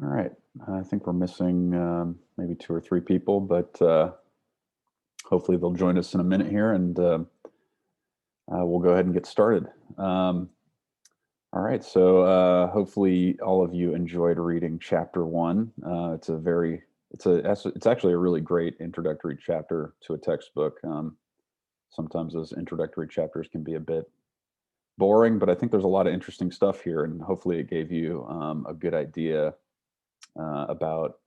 All right. I think we're missing maybe two or three people, but hopefully they'll join us in a minute here and we'll go ahead and get started. All right. So hopefully all of you enjoyed reading chapter one. It's actually a really great introductory chapter to a textbook. Sometimes those introductory chapters can be a bit boring, but I think there's a lot of interesting stuff here, and hopefully it gave you a good idea about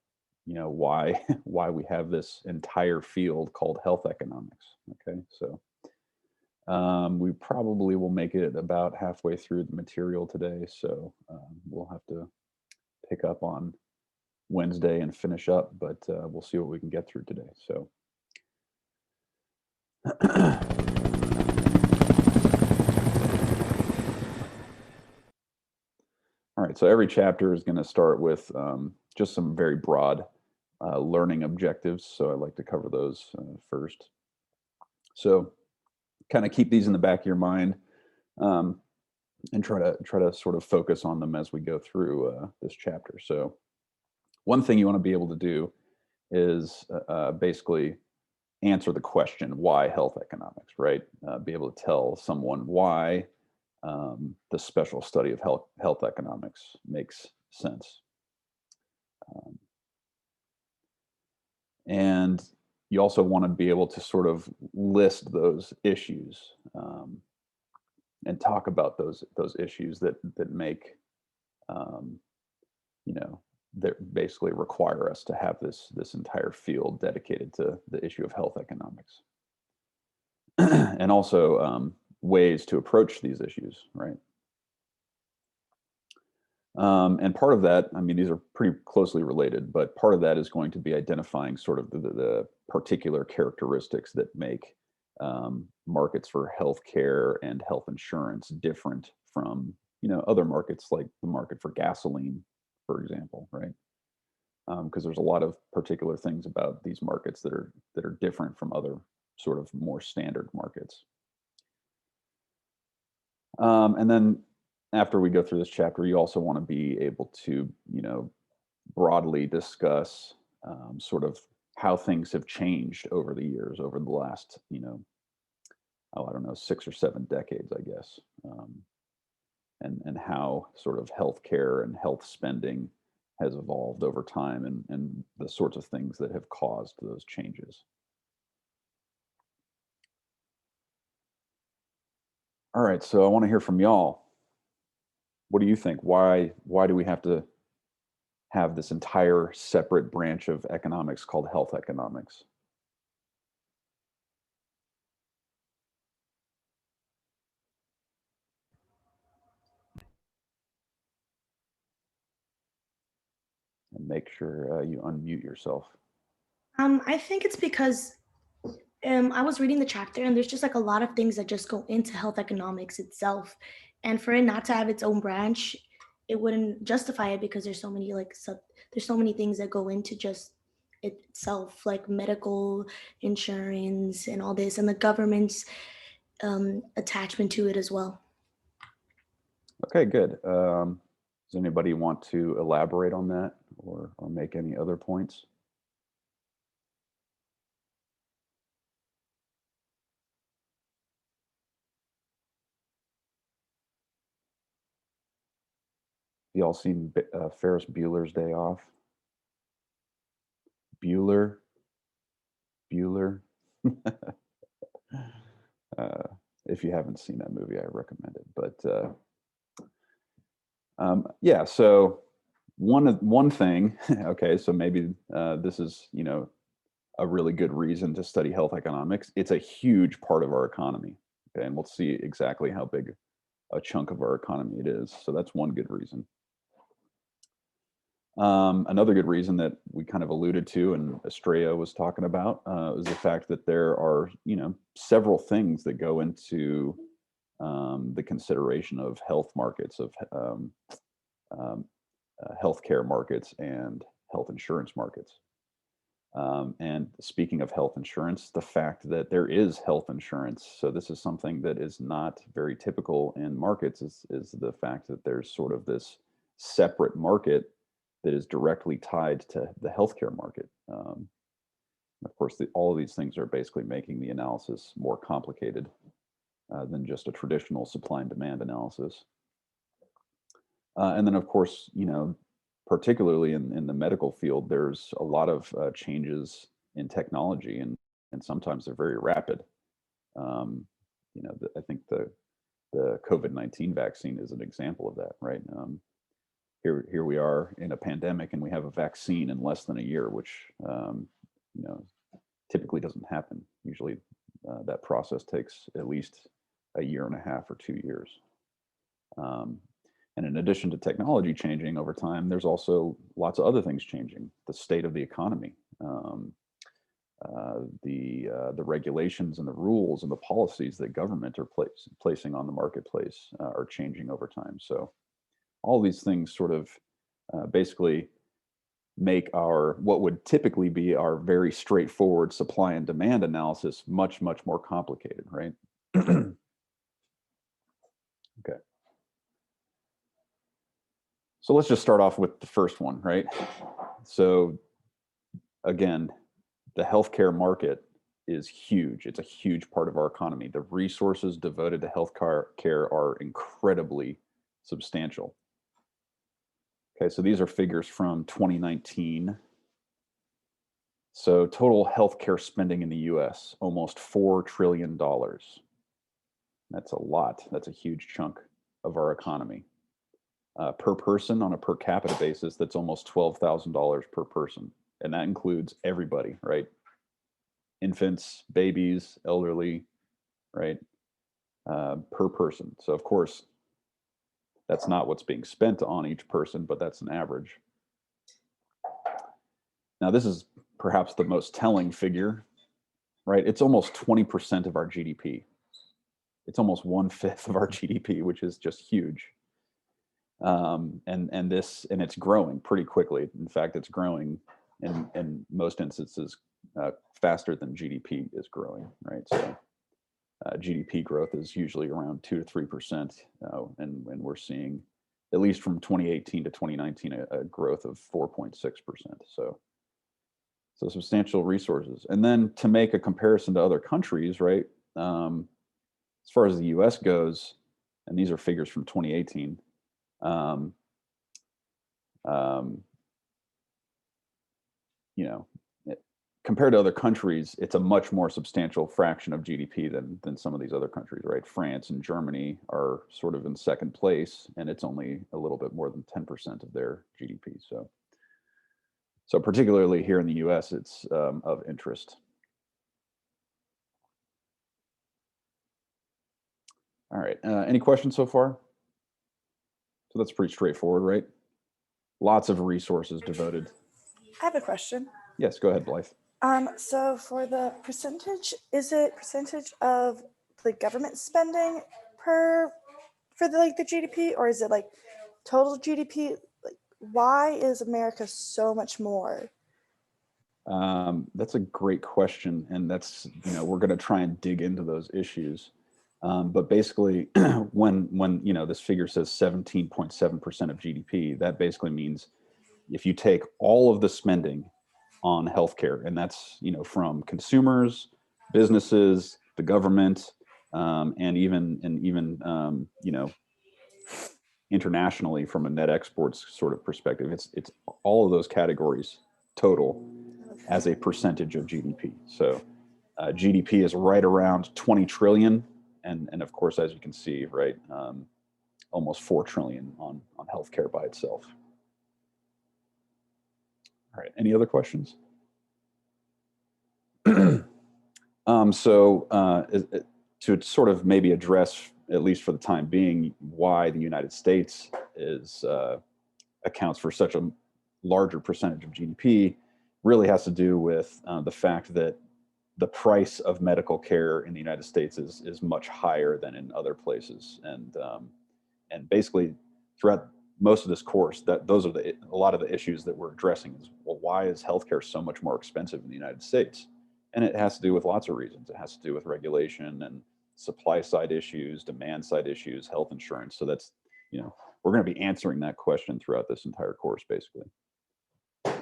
why why we have this entire field called health economics. Okay, so we probably will make it about halfway through the material today, so we'll have to pick up on Wednesday and finish up, but we'll see what we can get through today. So all right, so every chapter is going to start with just some very broad learning objectives, so I like to cover those first. So kind of keep these in the back of your mind, and try to sort of focus on them as we go through this chapter. So one thing you want to be able to do is basically answer the question, why health economics, right? Be able to tell someone why the special study of health economics makes sense. And you also want to be able to sort of list those issues, and talk about those issues that make you know that basically require us to have this entire field dedicated to the issue of health economics, and also ways to approach these issues, right? And part of that, I mean, these are pretty closely related, but part of that is going to be identifying sort of the particular characteristics that make markets for healthcare and health insurance different from, other markets like the market for gasoline, for example, right? Because there's a lot of particular things about these markets that are different from other sort of more standard markets. And then after we go through this chapter, you also want to be able to, broadly discuss sort of how things have changed over the years, over the last, I don't know, 6 or 7 decades, I guess, and how sort of healthcare and health spending has evolved over time, and the sorts of things that have caused those changes. All right, so I want to hear from y'all. What do you think? Why do we have to have this entire separate branch of economics called health economics? And make sure you unmute yourself. I think it's because I was reading the chapter and there's just like a lot of things that just go into health economics itself. And for it not to have its own branch, it wouldn't justify it because there's so many there's so many things that go into just itself, like medical insurance and all this, and the government's attachment to it as well. Okay, good. Does anybody want to elaborate on that, or make any other points? Y'all seen Ferris Bueller's Day Off? Bueller, Bueller. uh, if you haven't seen that movie, I recommend it. But yeah, so one thing. Okay, so maybe this is a really good reason to study health economics. It's a huge part of our economy. Okay, and we'll see exactly how big a chunk of our economy it is. So that's one good reason. Another good reason that we kind of alluded to and Estrella was talking about is the fact that there are, several things that go into the consideration of health markets, of um, healthcare markets and health insurance markets. And speaking of health insurance, the fact that there is health insurance, so this is something that is not very typical in markets, is the fact that there's sort of this separate market that is directly tied to the healthcare market. Of course, all of these things are basically making the analysis more complicated than just a traditional supply and demand analysis. And then, of course, particularly in the medical field, there's a lot of changes in technology, and sometimes they're very rapid. Um, I think the COVID-19 vaccine is an example of that, right? Here we are in a pandemic, and we have a vaccine in less than a year, which you know typically doesn't happen. Usually, that process takes at least a year and a half or 2 years. Um, and in addition to technology changing over time, there's also lots of other things changing. The state of the economy, the regulations and the rules and the policies that government are placing on the marketplace are changing over time. So all these things sort of basically make our what would typically be our very straightforward supply and demand analysis much, much more complicated, right? Okay. So let's just start off with the first one, right? So again, the healthcare market is huge. It's a huge part of our economy. The resources devoted to healthcare are incredibly substantial. Okay, so these are figures from 2019. So total healthcare spending in the US, almost $4 trillion. That's a lot. That's a huge chunk of our economy. Per person on a per capita basis, that's almost $12,000 per person. And that includes everybody, right? Infants, babies, elderly, right? Per person. So of course, that's not what's being spent on each person, but that's an average. Now, this is perhaps the most telling figure, right? It's almost 20% of our GDP. It's almost 1/5 of our GDP, which is just huge. And it's growing pretty quickly. In fact, it's growing in most instances faster than GDP is growing, right? So GDP growth is usually around 2 to 3%, and we're seeing, at least from 2018 to 2019, a growth of 4.6%. So substantial resources. And then to make a comparison to other countries, right? As far as the U.S. goes, and these are figures from 2018. Compared to other countries, it's a much more substantial fraction of GDP than some of these other countries, right? France and Germany are sort of in second place, and it's only a little bit more than 10% of their GDP. So particularly here in the U.S., it's of interest. All right. Any questions so far? So that's pretty straightforward, right? Lots of resources devoted. I have a question. Yes, go ahead, Blythe. So for the percentage, is it percentage of the government spending for the GDP, or is it like total GDP? Like, why is America so much more? That's a great question, and that's we're going to try and dig into those issues. But basically, when this figure says 17.7% of GDP, that basically means if you take all of the spending on healthcare, and that's from consumers, businesses, the government, and even internationally from a net exports sort of perspective, it's all of those categories total as a percentage of GDP. So GDP is right around 20 trillion, and of course, as you can see, right, almost 4 trillion on healthcare by itself. All right, any other questions? To sort of maybe address, at least for the time being, why the United States accounts for such a larger percentage of GDP really has to do with the fact that the price of medical care in the United States is much higher than in other places, and basically throughout most of this course, those are a lot of the issues that we're addressing. Is, well, why is healthcare so much more expensive in the United States? And it has to do with lots of reasons. It has to do with regulation and supply side issues, demand side issues, health insurance. So that's we're going to be answering that question throughout this entire course, basically.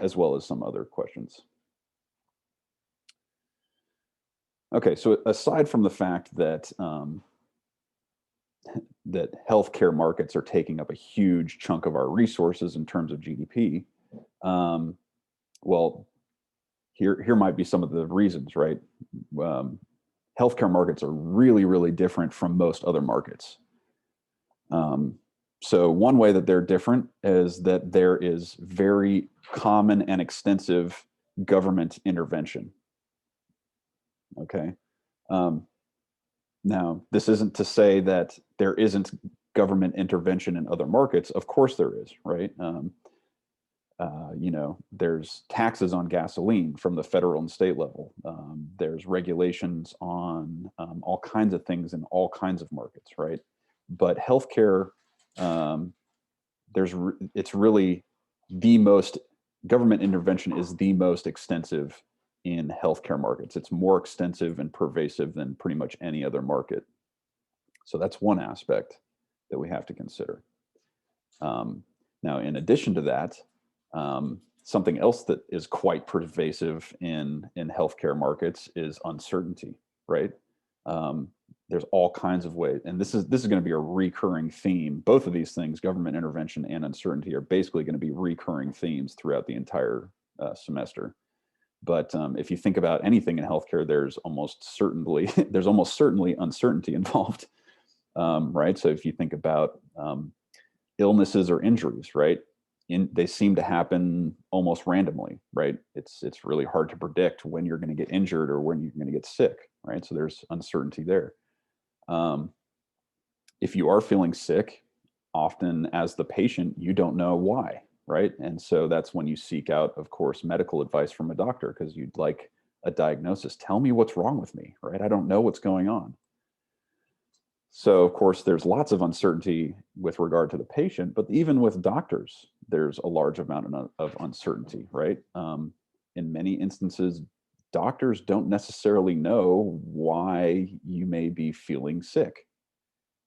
as well as some other questions. Okay, so aside from the fact that that healthcare markets are taking up a huge chunk of our resources in terms of GDP, well, here might be some of the reasons, right? Healthcare markets are really, really different from most other markets. So one way that they're different is that there is very common and extensive government intervention. Okay. Now, this isn't to say that there isn't government intervention in other markets. Of course there is, right? There's taxes on gasoline from the federal and state level. There's regulations on all kinds of things in all kinds of markets, right? But healthcare, it's really the most, government intervention is the most extensive in healthcare markets. It's more extensive and pervasive than pretty much any other market. So that's one aspect that we have to consider. Now, in addition to that, something else that is quite pervasive in healthcare markets is uncertainty, right? There's all kinds of ways, and this is going to be a recurring theme. Both of these things, government intervention and uncertainty, are basically going to be recurring themes throughout the entire semester. But if you think about anything in healthcare, there's almost certainly uncertainty involved, right? So if you think about illnesses or injuries, right? They seem to happen almost randomly, right? It's really hard to predict when you're going to get injured or when you're going to get sick, right? So there's uncertainty there. If you are feeling sick, often as the patient, you don't know why, right? And so that's when you seek out, of course, medical advice from a doctor, because you'd like a diagnosis. Tell me what's wrong with me, right? I don't know what's going on. So, of course, there's lots of uncertainty with regard to the patient, but even with doctors, there's a large amount of uncertainty, right? In many instances, doctors don't necessarily know why you may be feeling sick,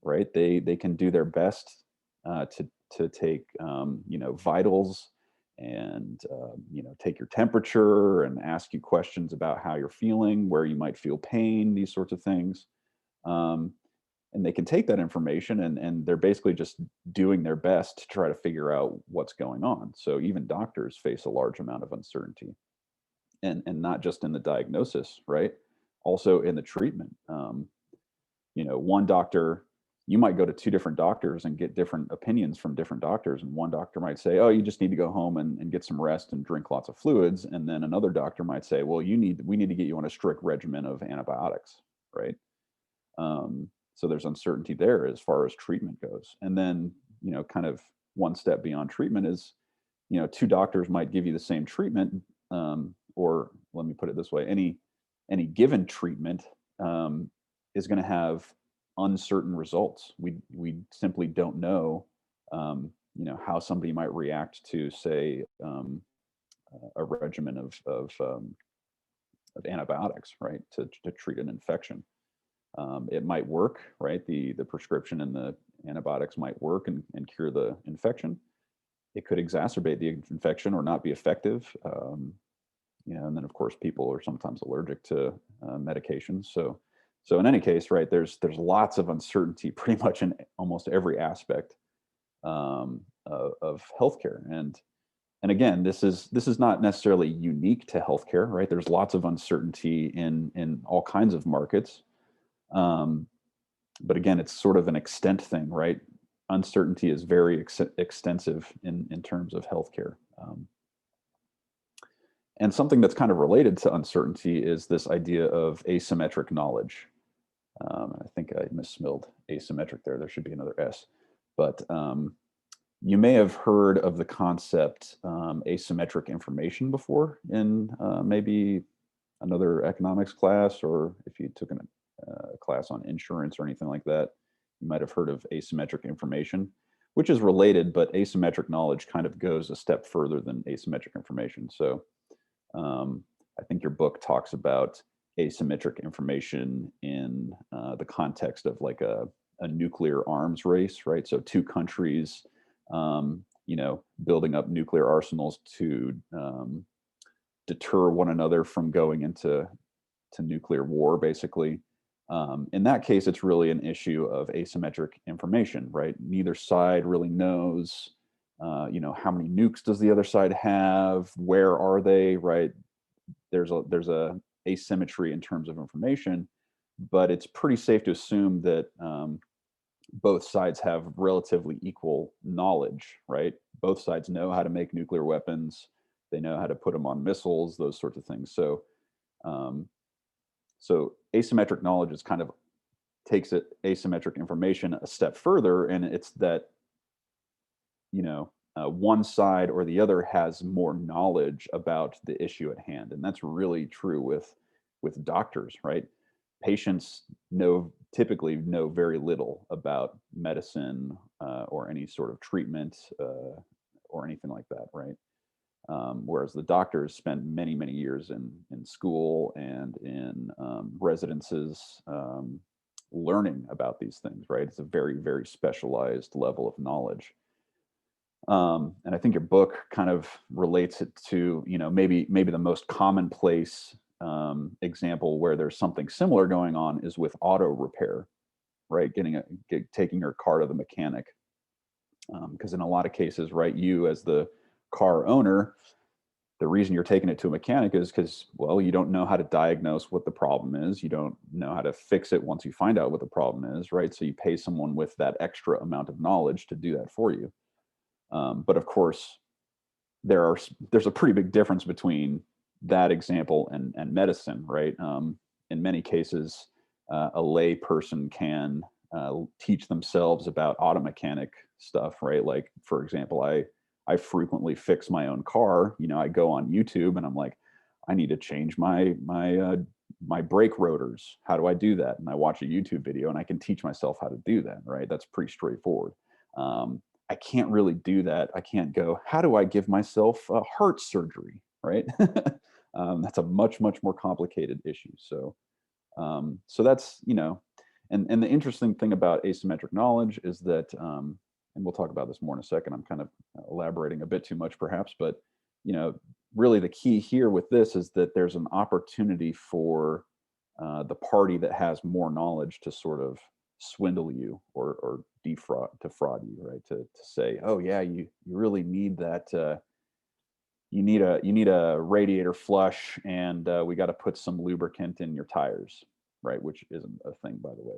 right? They can do their best to take vitals and take your temperature and ask you questions about how you're feeling, where you might feel pain, these sorts of things. And they can take that information and they're basically just doing their best to try to figure out what's going on. So even doctors face a large amount of uncertainty, and not just in the diagnosis, right? Also in the treatment. One doctor, you might go to two different doctors and get different opinions from different doctors. And one doctor might say, oh, you just need to go home and get some rest and drink lots of fluids. And then another doctor might say, well, we need to get you on a strict regimen of antibiotics, right? So there's uncertainty there as far as treatment goes. And then, kind of one step beyond treatment is, two doctors might give you the same treatment, or let me put it this way, any given treatment is going to have uncertain results. We simply don't know, how somebody might react to, say, a regimen of antibiotics, right, to treat an infection. It might work, right? The prescription and the antibiotics might work and cure the infection. It could exacerbate the infection or not be effective. And then of course people are sometimes allergic to medications. So in any case, right, there's lots of uncertainty pretty much in almost every aspect of healthcare. And again, this is not necessarily unique to healthcare, right? There's lots of uncertainty in all kinds of markets. But again, it's sort of an extent thing, right? Uncertainty is very extensive in terms of healthcare. And something that's kind of related to uncertainty is this idea of asymmetric knowledge. I think I misspelled asymmetric there. There should be another S. But you may have heard of the concept asymmetric information before in maybe another economics class, or if you took a class on insurance or anything like that, you might have heard of asymmetric information, which is related, but asymmetric knowledge kind of goes a step further than asymmetric information. So I think your book talks about asymmetric information in the context of like a nuclear arms race, right? So two countries building up nuclear arsenals to deter one another from going into nuclear war, basically. In that case, it's really an issue of asymmetric information, right? Neither side really knows, how many nukes does the other side have? Where are they, right? There's a asymmetry in terms of information, but it's pretty safe to assume that both sides have relatively equal knowledge, right? Both sides know how to make nuclear weapons. They know how to put them on missiles, those sorts of things. Um, so asymmetric knowledge is kind of takes it asymmetric information a step further, and it's that one side or the other has more knowledge about the issue at hand, and that's really true with doctors, right? Patients typically know very little about medicine or any sort of treatment or anything like that, right? Whereas the doctors spend many, many years in school and in residences learning about these things, right? It's a very, very specialized level of knowledge. And I think your book kind of relates it to, maybe the most commonplace example where there's something similar going on is with auto repair, right? Taking your car to the mechanic. Because in a lot of cases, right, you as the car owner, the reason you're taking it to a mechanic is because, well, you don't know how to diagnose what the problem is. You don't know how to fix it once you find out what the problem is, right? So you pay someone with that extra amount of knowledge to do that for you. But of course, there's a pretty big difference between that example and medicine, right? In many cases, a lay person can teach themselves about auto mechanic stuff, right? Like, for example, I frequently fix my own car. I go on YouTube and I'm like, I need to change my brake rotors. How do I do that? And I watch a YouTube video and I can teach myself how to do that, right? That's pretty straightforward. I can't really do that. I can't go, how do I give myself a heart surgery, right? That's a much, much more complicated issue. So that's, and the interesting thing about asymmetric knowledge is that, and we'll talk about this more in a second, I'm kind of elaborating a bit too much perhaps, but, really the key here with this is that there's an opportunity for the party that has more knowledge to sort of swindle you or defraud you, right? To say, oh yeah, you really need that, you need a radiator flush, and we got to put some lubricant in your tires, right? Which isn't a thing, by the way.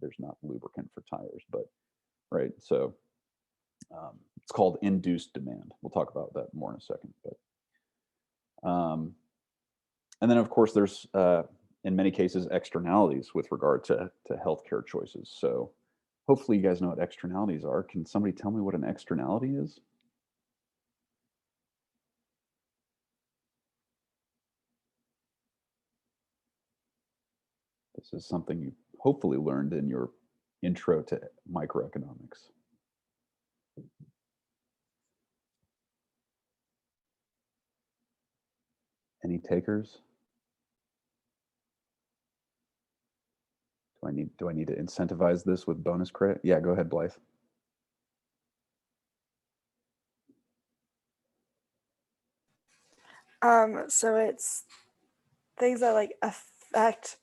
There's not lubricant for tires, but right. So it's called induced demand. We'll talk about that more in a second. But and then of course there's in many cases externalities with regard to healthcare choices. So hopefully you guys know what externalities are. Can somebody tell me what an externality is? This is something you hopefully learned in your intro to microeconomics. Any takers? Do I need to incentivize this with bonus credit? Yeah, go ahead, Blythe. So it's things that like affect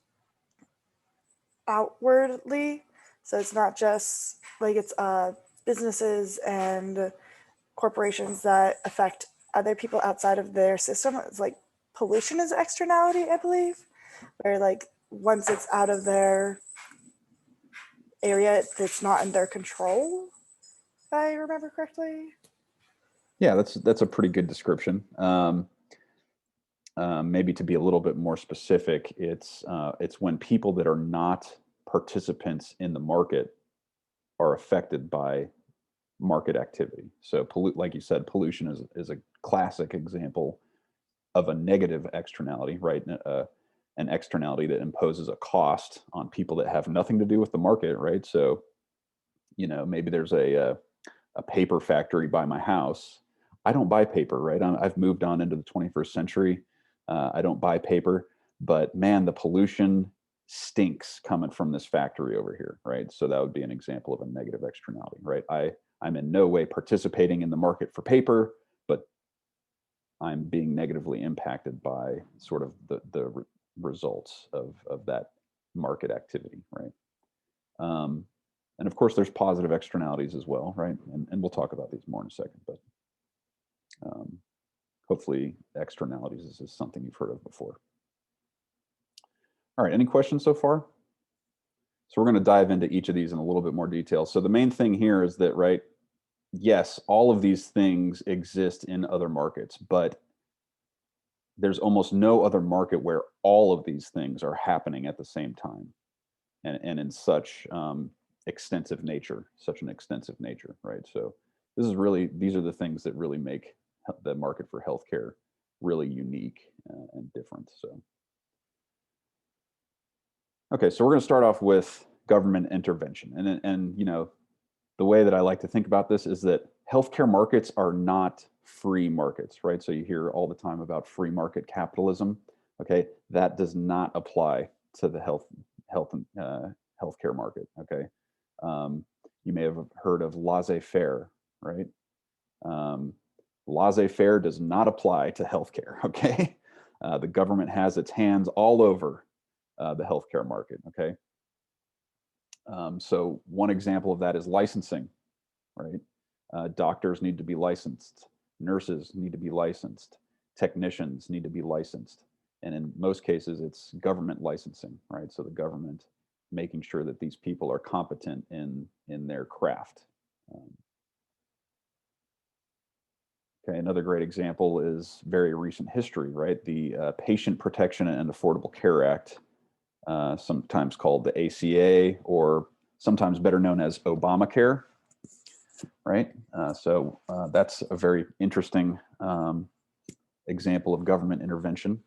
outwardly. So it's not just like it's businesses and corporations that affect other people outside of their system. It's like pollution is externality, I believe, where like once it's out of their area, it's not in their control, if I remember correctly. Yeah, that's a pretty good description. Maybe to be a little bit more specific, it's when people that are not participants in the market are affected by market activity. So like you said, pollution is a classic example of a negative externality, right? An externality that imposes a cost on people that have nothing to do with the market, right? So, maybe there's a paper factory by my house. I don't buy paper, right? I've moved on into the 21st century. I don't buy paper, but man, the pollution stinks coming from this factory over here, right? So that would be an example of a negative externality, right? I'm in no way participating in the market for paper, but I'm being negatively impacted by sort of the results of that market activity, right? And of course, there's positive externalities as well, right? And we'll talk about these more in a second, but hopefully externalities is something you've heard of before. All right, any questions so far? So we're going to dive into each of these in a little bit more detail. So the main thing here is that, right, yes, all of these things exist in other markets, but there's almost no other market where all of these things are happening at the same time and in such extensive nature, right? So these are the things that really make the market for healthcare really unique and different. So, okay, so we're going to start off with government intervention. And you know, the way that I like to think about this is that healthcare markets are not free markets, right? So you hear all the time about free market capitalism. Okay, that does not apply to the healthcare market. Okay, you may have heard of laissez-faire, right? Laissez-faire does not apply to healthcare. Okay, the government has its hands all over the healthcare market. Okay, so one example of that is licensing, right? Doctors need to be licensed, nurses need to be licensed, technicians need to be licensed, and in most cases, it's government licensing, right? So the government making sure that these people are competent in their craft. Okay, another great example is very recent history, right? The Patient Protection and Affordable Care Act, sometimes called the ACA, or sometimes better known as Obamacare, right? So that's a very interesting example of government intervention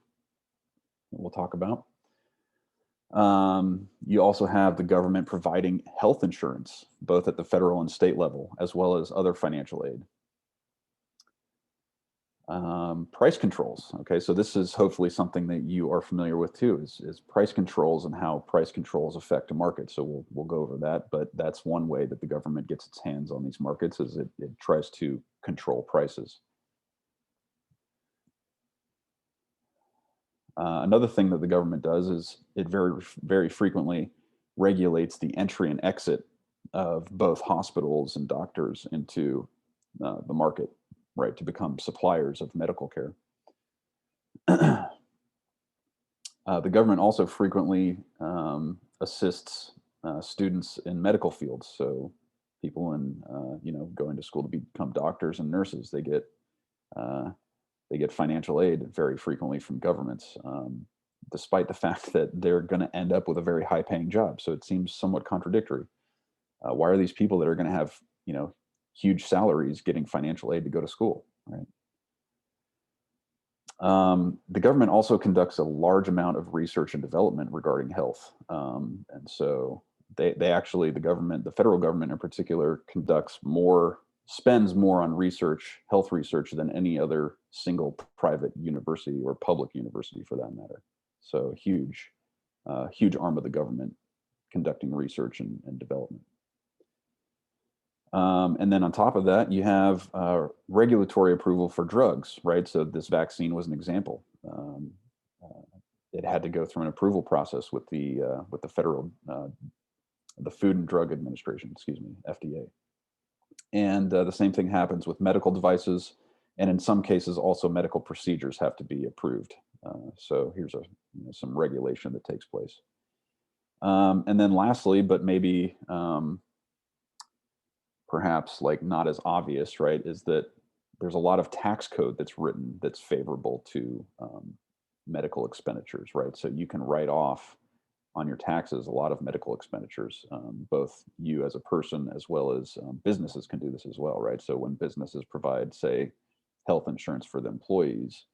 that we'll talk about. You also have the government providing health insurance, both at the federal and state level, as well as other financial aid. Price controls. Okay, so this is hopefully something that you are familiar with too, is price controls and how price controls affect a market. So we'll go over that, but that's one way that the government gets its hands on these markets, is it tries to control prices. Another thing that the government does is it very frequently regulates the entry and exit of both hospitals and doctors into the market, right, to become suppliers of medical care. The government also frequently assists students in medical fields. So people in going to school to become doctors and nurses, they get financial aid very frequently from governments, despite the fact that they're going to end up with a very high-paying job. So it seems somewhat contradictory. Why are these people that are going to have huge salaries getting financial aid to go to school, right? The government also conducts a large amount of research and development regarding health. And so the federal government in particular, spends more on research, health research, than any other single private university or public university for that matter. So huge arm of the government conducting research and development. And then on top of that, you have regulatory approval for drugs, right? So this vaccine was an example. It had to go through an approval process with the federal, the Food and Drug Administration, FDA. And the same thing happens with medical devices, and in some cases, also medical procedures have to be approved. So here's some regulation that takes place. And then lastly, but maybe perhaps like not as obvious, right, is that there's a lot of tax code that's written that's favorable to medical expenditures, right? So you can write off on your taxes a lot of medical expenditures. Both you as a person as well as businesses can do this as well, right? So when businesses provide, say, health insurance for the employees,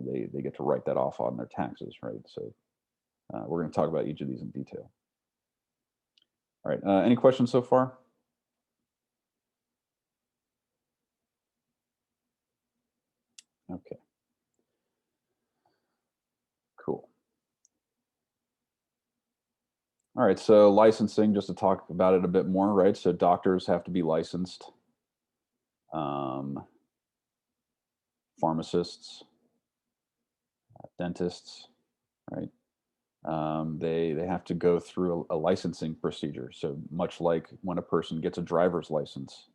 they get to write that off on their taxes, right? So we're going to talk about each of these in detail. All right, any questions so far? Okay. Cool. All right, so licensing, just to talk about it a bit more, right? So doctors have to be licensed, um, pharmacists, dentists, right? They have to go through a licensing procedure. So much like when a person gets a driver's license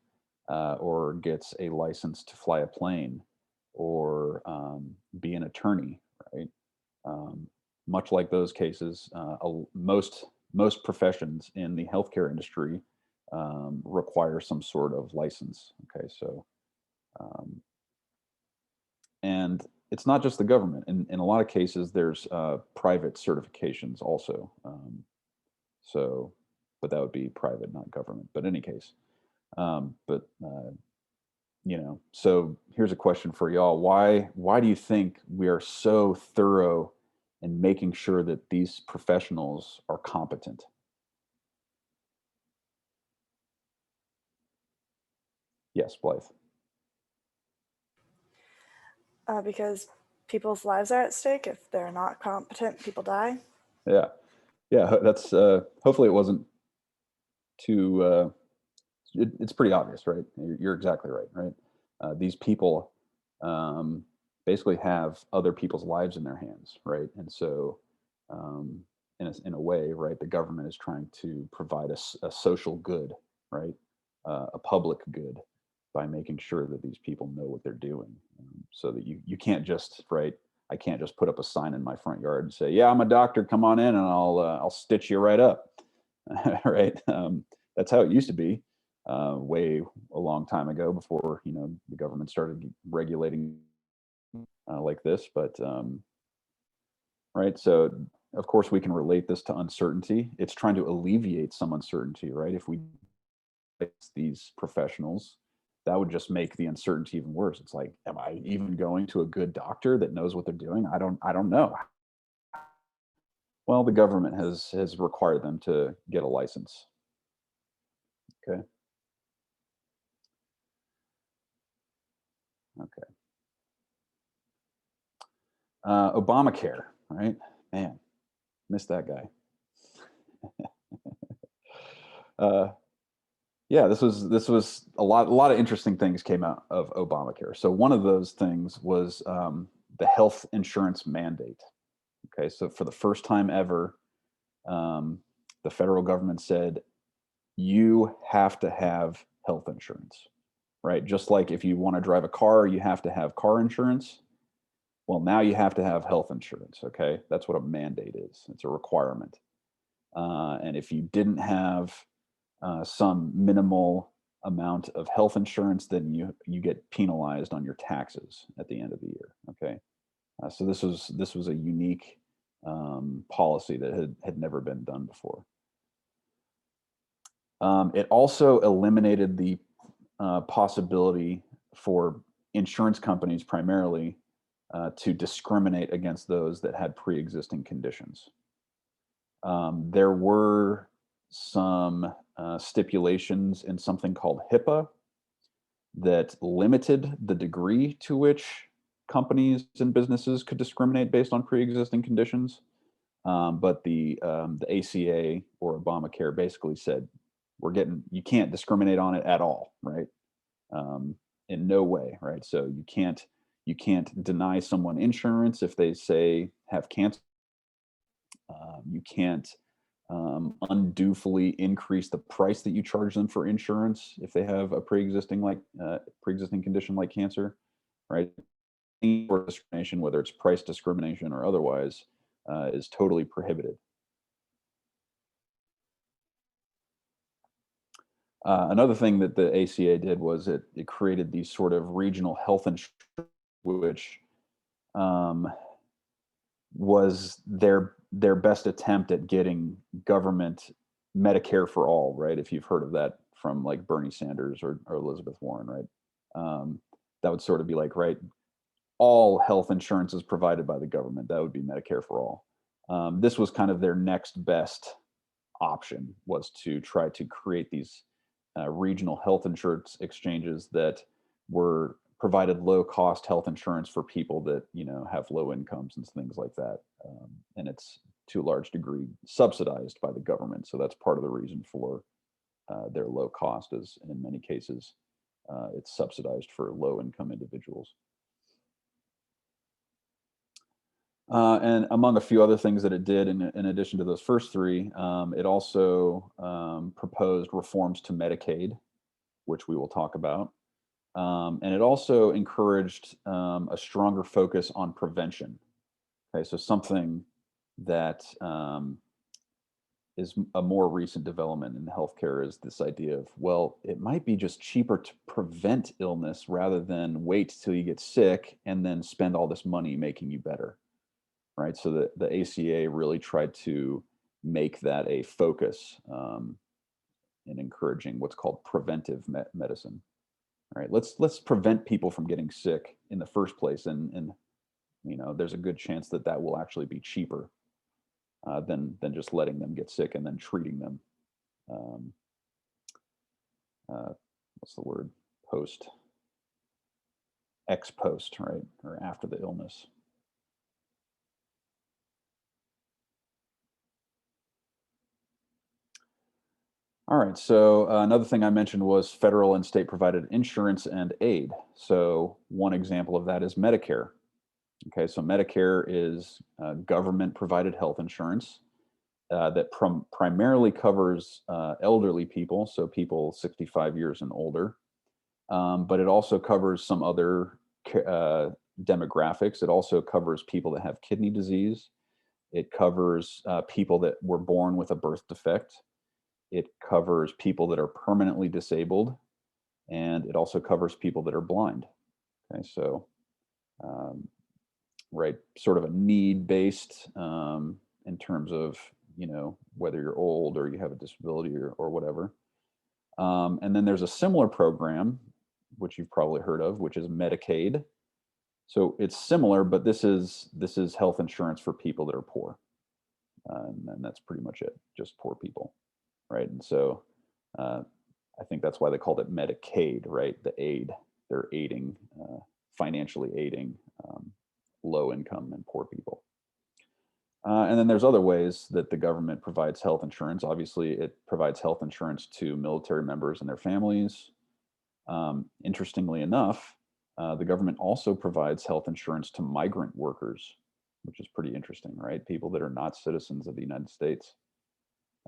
or gets a license to fly a plane or be an attorney, right? Um, much like those cases, most professions in the healthcare industry require some sort of license. Okay, so um, and it's not just the government. In a lot of cases, there's private certifications also. So, but that would be private, not government. But in any case, but so here's a question for y'all: Why do you think we are so thorough in making sure that these professionals are competent? Yes, Blythe. Because people's lives are at stake. If they're not competent, people die. Yeah, yeah. That's hopefully it wasn't too. It's pretty obvious, right? You're exactly right, right? These people um, basically have other people's lives in their hands, right? And so, um, in a way, right, the government is trying to provide a social good, right, a public good by making sure that these people know what they're doing, so that you can't just, right. I can't just put up a sign in my front yard and say, "Yeah, I'm a doctor. Come on in, and I'll stitch you right up," right? That's how it used to be way a long time ago before the government started regulating like this. But right, so of course we can relate this to uncertainty. It's trying to alleviate some uncertainty, right? If we fix these professionals, that would just make the uncertainty even worse. It's like, am I even going to a good doctor that knows what they're doing? I don't know. Well, the government has required them to get a license. Okay. Okay. Obamacare, right? Man, missed that guy. Uh, yeah, this was a lot of interesting things came out of Obamacare. So one of those things was the health insurance mandate. Okay, so for the first time ever, um, the federal government said you have to have health insurance, right? Just like if you want to drive a car, you have to have car insurance. Well, now you have to have health insurance. Okay, that's what a mandate is. It's a requirement. And if you didn't have some minimal amount of health insurance, then you get penalized on your taxes at the end of the year. Okay, so this was a unique policy that had never been done before. It also eliminated the possibility for insurance companies primarily to discriminate against those that had pre-existing conditions. There were some stipulations in something called HIPAA that limited the degree to which companies and businesses could discriminate based on pre-existing conditions. But the ACA or Obamacare basically said, you can't discriminate on it at all, right? In no way, right? So you can't deny someone insurance if they say have cancer. You can't unduly increase the price that you charge them for insurance if they have a pre-existing condition like cancer, right? Any sort of discrimination, whether it's price discrimination or otherwise, is totally prohibited. Another thing that the ACA did was it created these sort of regional health insurance, which um, was their best attempt at getting government Medicare for all, right? If you've heard of that from like Bernie Sanders or Elizabeth Warren, right? That would sort of be like, right, all health insurance is provided by the government. That would be Medicare for all. This was kind of their next best option, was to try to create these regional health insurance exchanges that were provided low cost health insurance for people that have low incomes and things like that. And to a large degree subsidized by the government. So that's part of the reason for their low cost is in many cases it's subsidized for low income individuals. And among a few other things that it did, in addition to those first three, it also proposed reforms to Medicaid, which we will talk about. And it also encouraged a stronger focus on prevention. Okay, so something that is a more recent development in healthcare is this idea of, well, it might be just cheaper to prevent illness rather than wait till you get sick and then spend all this money making you better, right? So the ACA really tried to make that a focus in encouraging what's called preventive medicine. All right, let's prevent people from getting sick in the first place, and there's a good chance that that will actually be cheaper than just letting them get sick and then treating them. Um, what's the word? Ex post, right, or after the illness. All right, so another thing I mentioned was federal and state provided insurance and aid. So one example of that is Medicare. Okay, so Medicare is government provided health insurance that primarily covers elderly people, so people 65 years and older, but it also covers some other demographics. It also covers people that have kidney disease. It covers people that were born with a birth defect. It covers people that are permanently disabled, and it also covers people that are blind. Okay, so right, sort of a need-based in terms of whether you're old or you have a disability or whatever. And then there's a similar program, which you've probably heard of, which is Medicaid. So it's similar, but this is health insurance for people that are poor, and that's pretty much it, just poor people, right? And so I think that's why they called it Medicaid, right? The aid, they're aiding, financially aiding low income and poor people. And then there's other ways that the government provides health insurance. Obviously, it provides health insurance to military members and their families. Interestingly enough, the government also provides health insurance to migrant workers, which is pretty interesting, right? People that are not citizens of the United States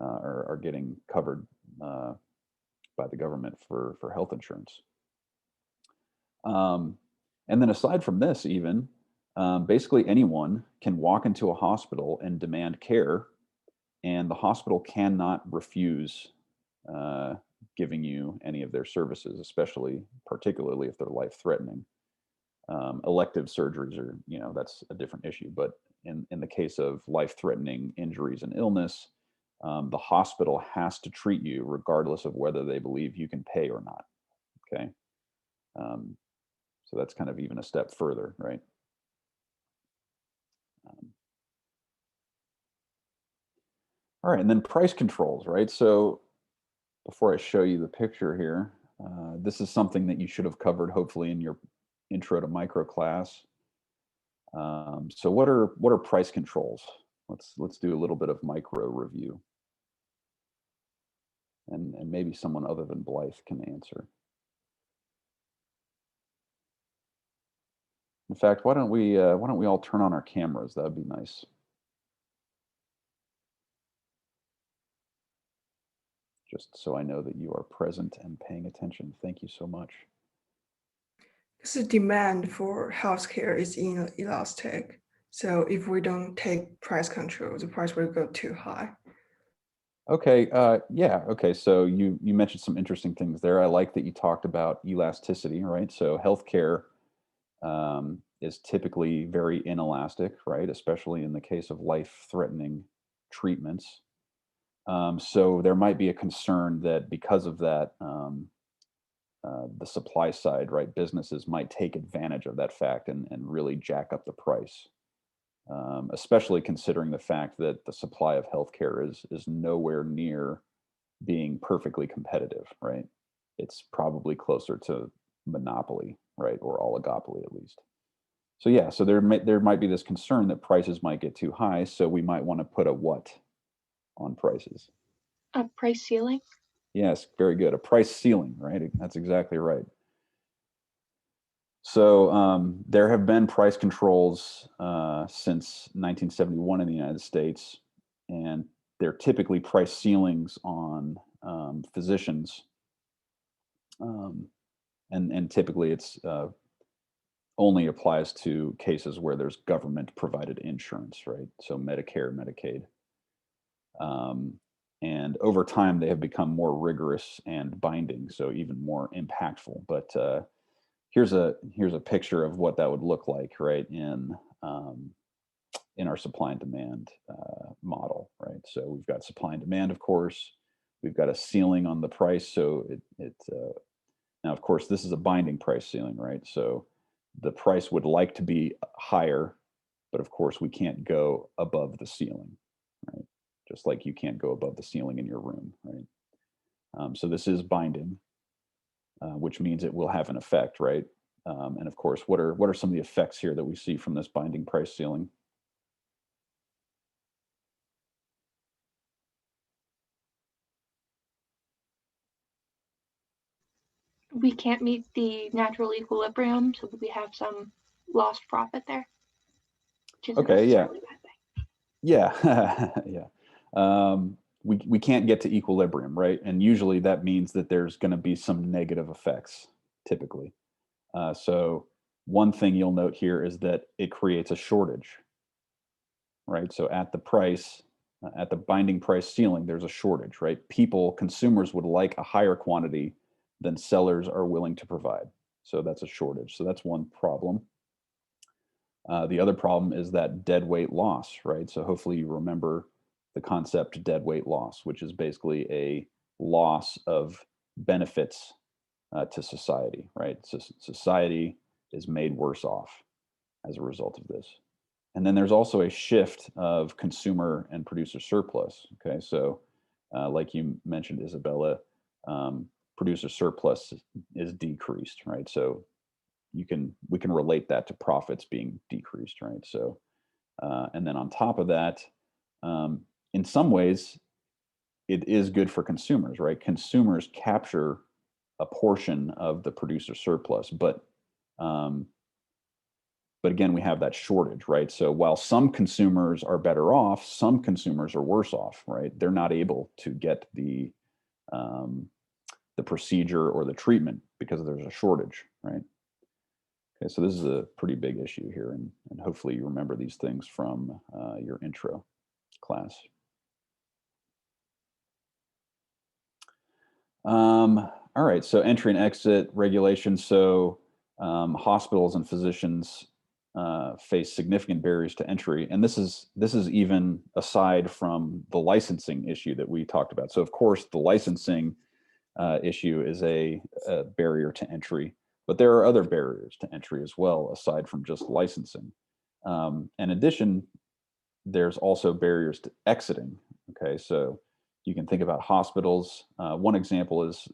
are getting covered by the government for health insurance. And then aside from this, even basically anyone can walk into a hospital and demand care, and the hospital cannot refuse giving you any of their services, particularly if they're life-threatening. Elective surgeries are, that's a different issue. But in the case of life-threatening injuries and illness, the hospital has to treat you regardless of whether they believe you can pay or not. Okay. So that's kind of even a step further, right? All right, and then price controls, right? So before I show you the picture here, this is something that you should have covered hopefully in your intro to micro class. So what are price controls? Let's do a little bit of micro review, and maybe someone other than Blythe can answer. In fact, why don't we all turn on our cameras? That'd be nice. Just so I know that you are present and paying attention. Thank you so much. The demand for healthcare is inelastic. So if we don't take price control, the price will go too high. Okay, yeah, okay. So you mentioned some interesting things there. I like that you talked about elasticity, right? So healthcare is typically very inelastic, right? Especially in the case of life-threatening treatments. So there might be a concern that because of that, the supply side, right, businesses might take advantage of that fact and really jack up the price, especially considering the fact that the supply of healthcare is nowhere near being perfectly competitive, right? It's probably closer to monopoly, right, or oligopoly at least. So yeah, so there might be this concern that prices might get too high, so we might want to put a what on prices? A price ceiling? Yes, very good. A price ceiling, right? That's exactly right. So there have been price controls since 1971 in the United States, and they're typically price ceilings on physicians, um, and typically it's only applies to cases where there's government provided insurance, right? So Medicare, Medicaid. Um, and over time, they have become more rigorous and binding, so even more impactful. But here's a picture of what that would look like, right? In our supply and demand model, right? So we've got supply and demand, of course. We've got a ceiling on the price. So now, of course, this is a binding price ceiling, right? So the price would like to be higher, but of course, we can't go above the ceiling, right? Just like you can't go above the ceiling in your room, right? So this is binding, which means it will have an effect, right? And of course, what are some of the effects here that we see from this binding price ceiling? We can't meet the natural equilibrium, so that we have some lost profit there, which isn't Okay, yeah. necessarily a bad thing. Yeah, yeah. We can't get to equilibrium, right? And usually that means that there's going to be some negative effects, typically. So one thing you'll note here is that it creates a shortage, right? So at the price, at the binding price ceiling, there's a shortage, right? Consumers would like a higher quantity than sellers are willing to provide. So that's a shortage. So that's one problem. The other problem is that dead weight loss, right? So hopefully you remember the concept dead weight loss, which is basically a loss of benefits to society, right? So society is made worse off as a result of this. And then there's also a shift of consumer and producer surplus. Okay, so like you mentioned, Isabella, producer surplus is decreased, right? So we can relate that to profits being decreased, right? So and then on top of that, in some ways, it is good for consumers, right? Consumers capture a portion of the producer surplus, um, but again, we have that shortage, right? So while some consumers are better off, some consumers are worse off, right? They're not able to get the procedure or the treatment because there's a shortage, right? Okay, so this is a pretty big issue here, and hopefully you remember these things from your intro class. All right, so entry and exit regulations. So hospitals and physicians face significant barriers to entry, and this is even aside from the licensing issue that we talked about. So of course, the licensing issue is a barrier to entry, but there are other barriers to entry as well, aside from just licensing. In addition, there's also barriers to exiting. Okay, so you can think about hospitals. One example is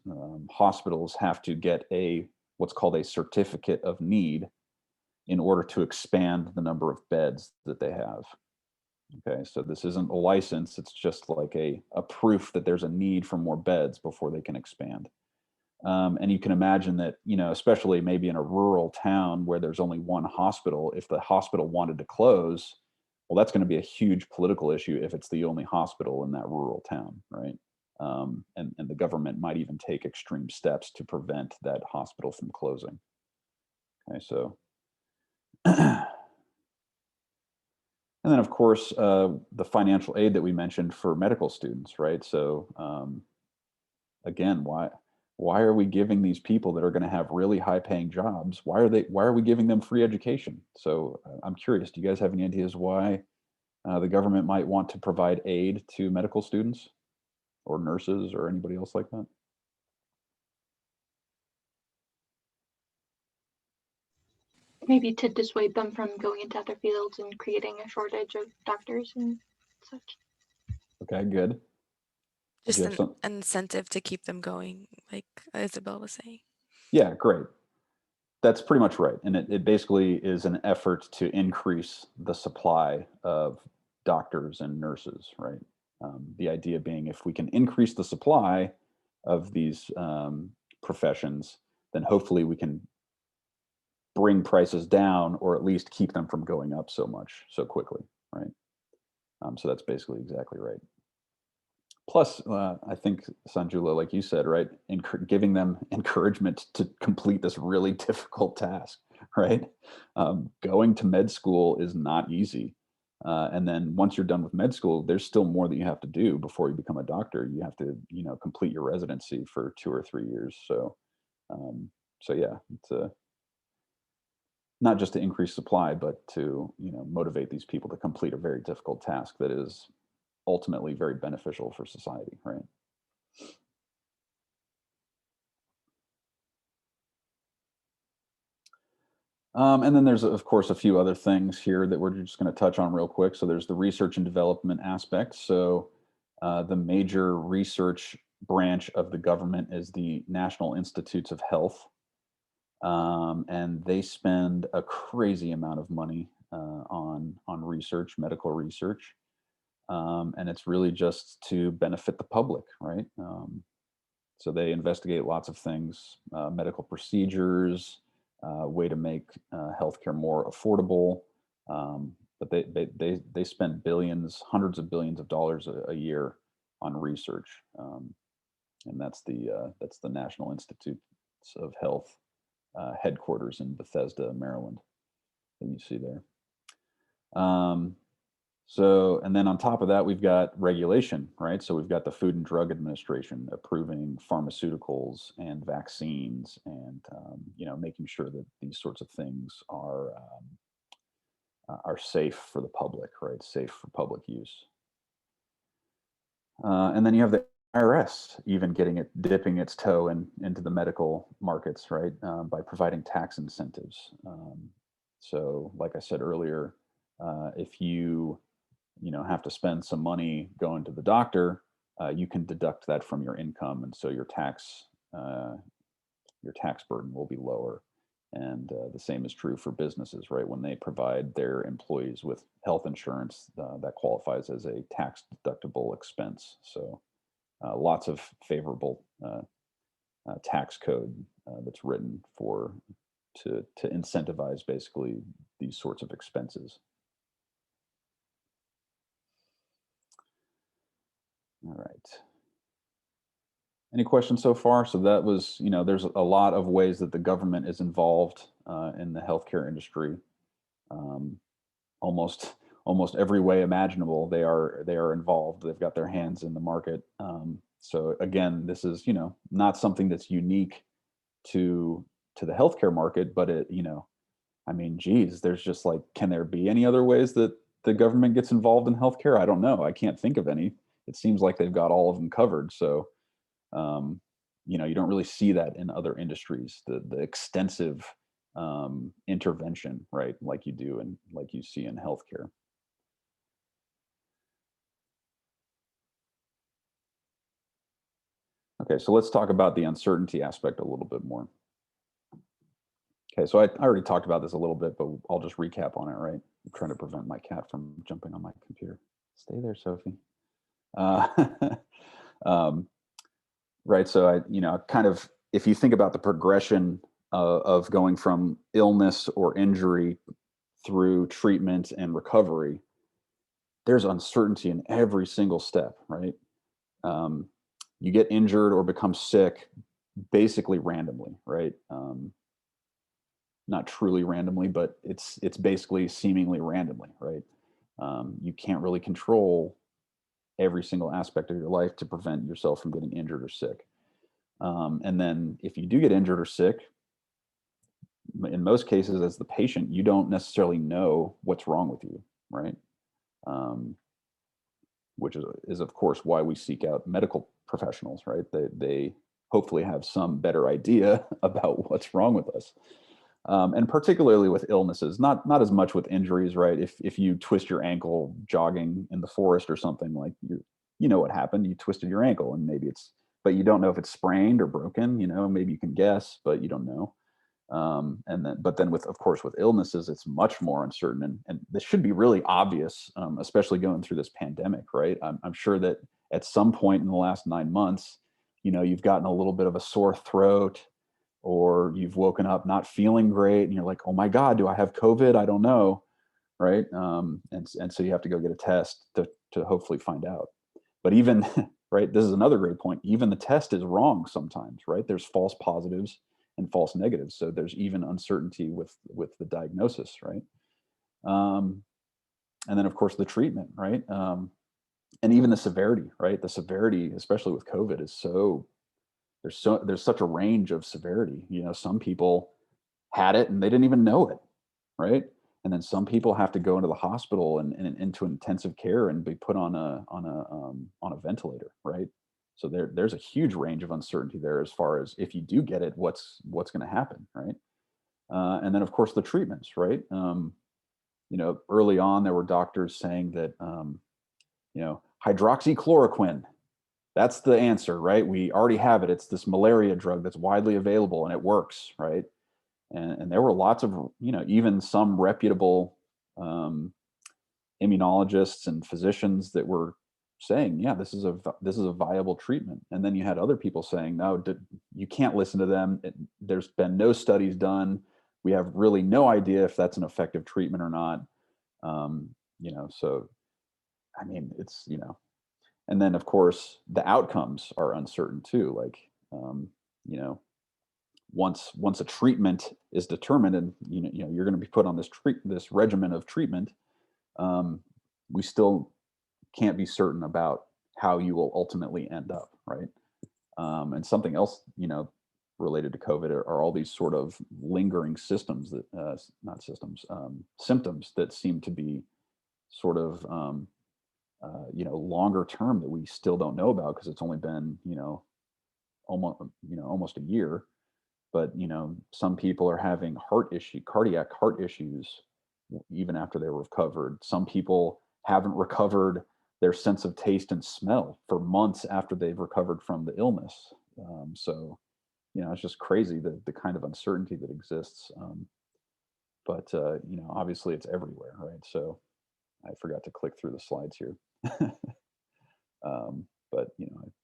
hospitals have to get what's called a certificate of need in order to expand the number of beds that they have. Okay, so this isn't a license, it's just like a proof that there's a need for more beds before they can expand. And you can imagine that, especially maybe in a rural town where there's only one hospital, if the hospital wanted to close, well, that's going to be a huge political issue if it's the only hospital in that rural town, right? And the government might even take extreme steps to prevent that hospital from closing. Okay, so and then, of course, the financial aid that we mentioned for medical students, right? So, again, why are we giving these people that are going to have really high-paying jobs? Why are we giving them free education? So, I'm curious. Do you guys have any ideas why the government might want to provide aid to medical students, or nurses, or anybody else like that? Maybe to dissuade them from going into other fields and creating a shortage of doctors and such. Okay, good. Did Just you have an some? incentive to keep them going, like Isabel was saying. Yeah, great. That's pretty much right. And it basically is an effort to increase the supply of doctors and nurses, right? The idea being if we can increase the supply of these professions, then hopefully we can bring prices down or at least keep them from going up so much so quickly, right? So that's basically exactly right. Plus, I think, Sanjula, like you said, right, giving them encouragement to complete this really difficult task, right? Going to med school is not easy. And then once you're done with med school, there's still more that you have to do before you become a doctor. You have to, complete your residency for 2 or 3 years. So yeah, it's not just to increase supply, but to, motivate these people to complete a very difficult task that is ultimately very beneficial for society, right? And then there's, of course, a few other things here that we're just going to touch on real quick. So there's the research and development aspect. So the major research branch of the government is the National Institutes of Health. And they spend a crazy amount of money on research, medical research. And it's really just to benefit the public, right? So they investigate lots of things, medical procedures, way to make healthcare more affordable. But they spend billions, hundreds of billions of dollars a year on research, and that's the National Institutes of Health headquarters in Bethesda, Maryland, that you see there. So, and then on top of that, we've got regulation, right? So we've got the Food and Drug Administration approving pharmaceuticals and vaccines, and making sure that these sorts of things are safe for the public, right? Safe for public use. And then you have the IRS even dipping its toe into the medical markets, right? By providing tax incentives. So, like I said earlier, if you have to spend some money going to the doctor, you can deduct that from your income, and so your tax burden will be lower. And the same is true for businesses, right? When they provide their employees with health insurance, that qualifies as a tax deductible expense. So lots of favorable tax code that's written to incentivize basically these sorts of expenses. All right. Any questions so far? So that was, there's a lot of ways that the government is involved in the healthcare industry. Almost every way imaginable, they are involved. They've got their hands in the market. So again, this is, not something that's unique to the healthcare market, but geez, there's just like, can there be any other ways that the government gets involved in healthcare? I don't know. I can't think of any. It seems like they've got all of them covered. So, you don't really see that in other industries, the extensive intervention, right? Like you see in healthcare. Okay, so let's talk about the uncertainty aspect a little bit more. Okay, so I already talked about this a little bit, but I'll just recap on it, right? I'm trying to prevent my cat from jumping on my computer. Stay there, Sophie. Right, so kind of, if you think about the progression of going from illness or injury through treatment and recovery, there's uncertainty in every single step, right? You get injured or become sick basically randomly, right? Not truly randomly, but it's basically seemingly randomly, right? You can't really control every single aspect of your life to prevent yourself from getting injured or sick. And then if you do get injured or sick, in most cases, as the patient, you don't necessarily know what's wrong with you, right? Which is of course why we seek out medical professionals, right? They hopefully have some better idea about what's wrong with us. And particularly with illnesses, not as much with injuries, right? If you twist your ankle jogging in the forest or something, like you know what happened, you twisted your ankle, and but you don't know if it's sprained or broken, maybe you can guess, but you don't know. But then with, of course, with illnesses, it's much more uncertain, and this should be really obvious, especially going through this pandemic, right? I'm sure that at some point in the last 9 months, you've gotten a little bit of a sore throat, or you've woken up not feeling great, and you're like, oh my God, do I have COVID? I don't know, right? And so you have to go get a test to hopefully find out. But even, right, this is another great point. Even the test is wrong sometimes, right? There's false positives and false negatives. So there's even uncertainty with the diagnosis, right? And then of course the treatment, right? And even the severity, right? The severity, especially with COVID, is there's such a range of severity. Some people had it and they didn't even know it, right? And then some people have to go into the hospital and into intensive care and be put on a ventilator, right? So there's a huge range of uncertainty there as far as if you do get it, what's going to happen, right? And then of course the treatments, right? Early on there were doctors saying that hydroxychloroquine, that's the answer, right? We already have it. It's this malaria drug that's widely available and it works, right? And there were lots of, even some reputable immunologists and physicians that were saying, yeah, this is a viable treatment. And then you had other people saying, no, you can't listen to them. There's been no studies done. We have really no idea if that's an effective treatment or not. So I mean, it's, and then of course the outcomes are uncertain too. Like, once a treatment is determined, and you're going to be put on this regimen of treatment, we still can't be certain about how you will ultimately end up, right? And something else, related to COVID are all these sort of lingering systems that, not systems, symptoms that seem to be sort of, longer term that we still don't know about because it's only been, almost a year. But some people are having cardiac heart issues even after they were recovered. Some people haven't recovered their sense of taste and smell for months after they've recovered from the illness. So it's just crazy the kind of uncertainty that exists. But obviously it's everywhere, right? So I forgot to click through the slides here. But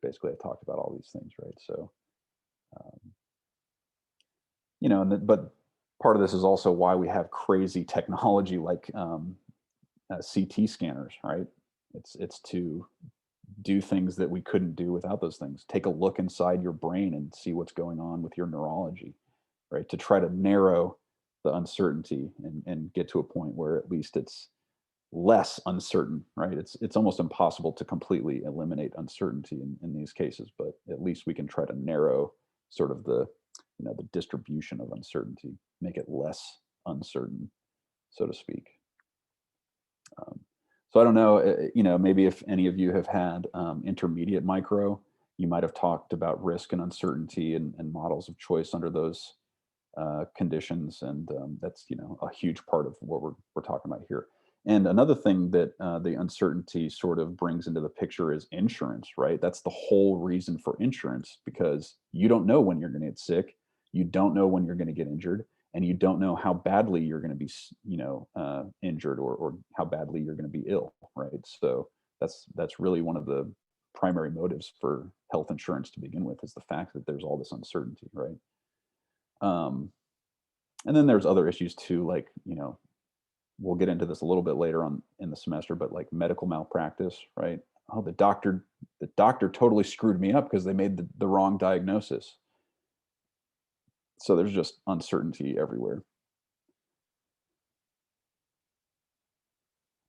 basically I talked about all these things, right? So but part of this is also why we have crazy technology like CT scanners, right? It's to do things that we couldn't do without those things. Take a look inside your brain and see what's going on with your neurology, right? To try to narrow the uncertainty and get to a point where at least it's less uncertain, right? It's almost impossible to completely eliminate uncertainty in these cases, but at least we can try to narrow sort of the distribution of uncertainty, make it less uncertain, so to speak. So I don't know, maybe if any of you have had intermediate micro, you might have talked about risk and uncertainty and models of choice under those conditions, and that's a huge part of what we're talking about here. And another thing that the uncertainty sort of brings into the picture is insurance, right? That's the whole reason for insurance, because you don't know when you're going to get sick, you don't know when you're going to get injured, and you don't know how badly you're going to be, injured or how badly you're going to be ill, right? So that's really one of the primary motives for health insurance to begin with, is the fact that there's all this uncertainty, right? And then there's other issues too, like, we'll get into this a little bit later on in the semester, but like medical malpractice, right? Oh, the doctor totally screwed me up because they made the wrong diagnosis. So there's just uncertainty everywhere.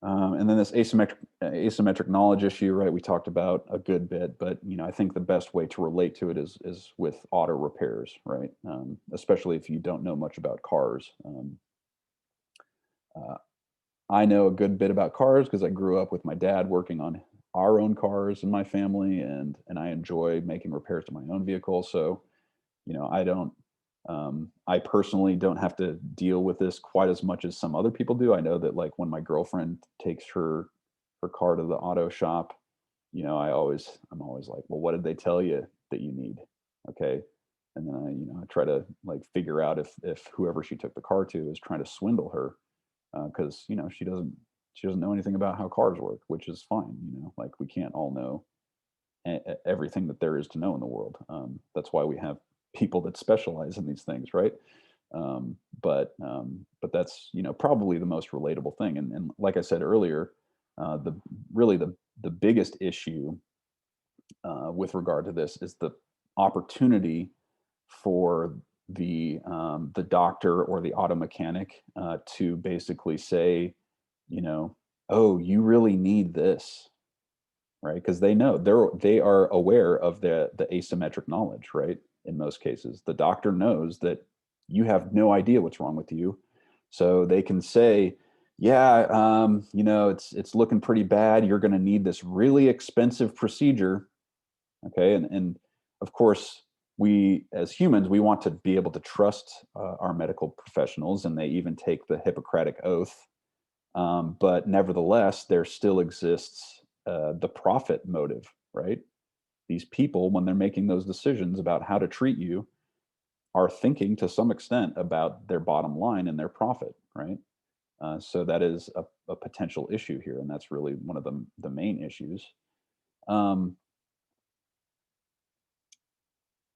And then this asymmetric knowledge issue, right? We talked about a good bit, but I think the best way to relate to it is with auto repairs, right? Especially if you don't know much about cars. I know a good bit about cars because I grew up with my dad working on our own cars in my family, and I enjoy making repairs to my own vehicle. So, I personally don't have to deal with this quite as much as some other people do. I know that like when my girlfriend takes her car to the auto shop, I'm always like, well, what did they tell you that you need? Okay. And then I try to like figure out if whoever she took the car to is trying to swindle her, because she doesn't know anything about how cars work, which is fine. Like we can't all know everything that there is to know in the world. That's why we have people that specialize in these things, right? But that's probably the most relatable thing. And like I said earlier, the really the biggest issue with regard to this is the opportunity for the doctor or the auto mechanic to basically say, oh, you really need this, right? Because they are aware of the asymmetric knowledge, right? In most cases, the doctor knows that you have no idea what's wrong with you, so they can say, yeah, it's looking pretty bad. You're going to need this really expensive procedure. Okay. And of course, we as humans, we want to be able to trust our medical professionals, and they even take the Hippocratic Oath. But nevertheless, there still exists the profit motive, right? These people, when they're making those decisions about how to treat you, are thinking to some extent about their bottom line and their profit, right? So that is a potential issue here, and that's really one of the main issues.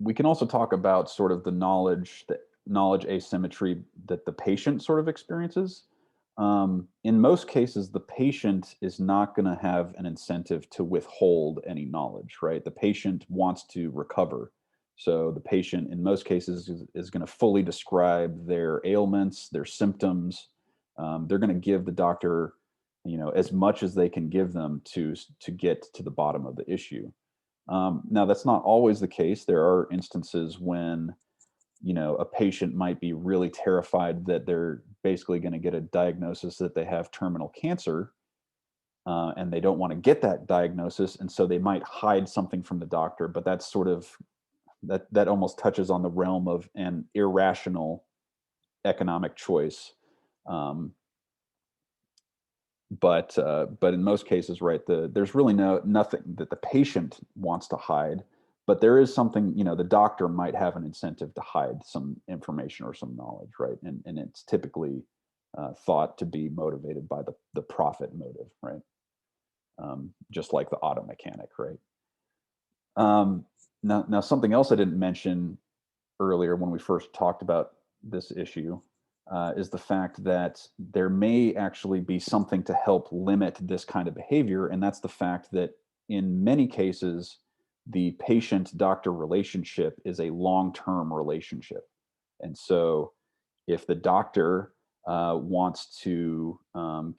We can also talk about sort of the knowledge asymmetry that the patient sort of experiences. In most cases, the patient is not going to have an incentive to withhold any knowledge, right? The patient wants to recover. So the patient, in most cases, is going to fully describe their ailments, their symptoms. They're going to give the doctor, as much as they can give them to get to the bottom of the issue. Now, that's not always the case. There are instances when a patient might be really terrified that they're basically going to get a diagnosis that they have terminal cancer, and they don't want to get that diagnosis, and so they might hide something from the doctor. But that's sort of that almost touches on the realm of an irrational economic choice. But in most cases, right, there's really nothing that the patient wants to hide, but there is something, the doctor might have an incentive to hide some information or some knowledge, right? And it's typically thought to be motivated by the profit motive, right? Just like the auto mechanic, right? Now something else I didn't mention earlier when we first talked about this issue is the fact that there may actually be something to help limit this kind of behavior. And that's the fact that in many cases, the patient-doctor relationship is a long-term relationship. And so if the doctor wants to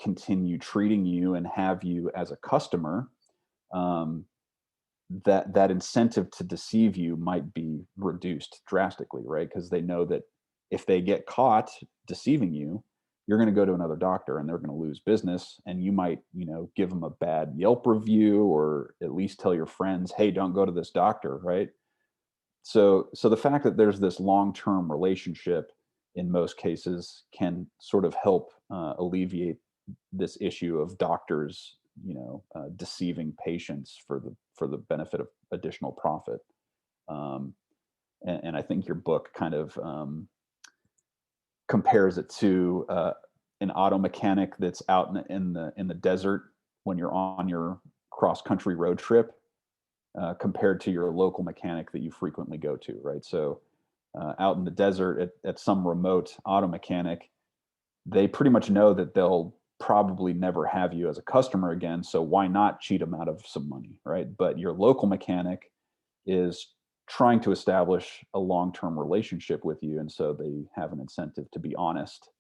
continue treating you and have you as a customer, that incentive to deceive you might be reduced drastically, right? Because they know that if they get caught deceiving you, you're going to go to another doctor and they're going to lose business, and you might give them a bad Yelp review, or at least tell your friends, hey, don't go to this doctor, right? So the fact that there's this long-term relationship in most cases can sort of help alleviate this issue of doctors deceiving patients for the benefit of additional profit. And I think your book kind of compares it to an auto mechanic that's out in the desert when you're on your cross country road trip, compared to your local mechanic that you frequently go to, right? So out in the desert at some remote auto mechanic, they pretty much know that they'll probably never have you as a customer again. So why not cheat them out of some money, right? But your local mechanic is trying to establish a long-term relationship with you, and so they have an incentive to be honest,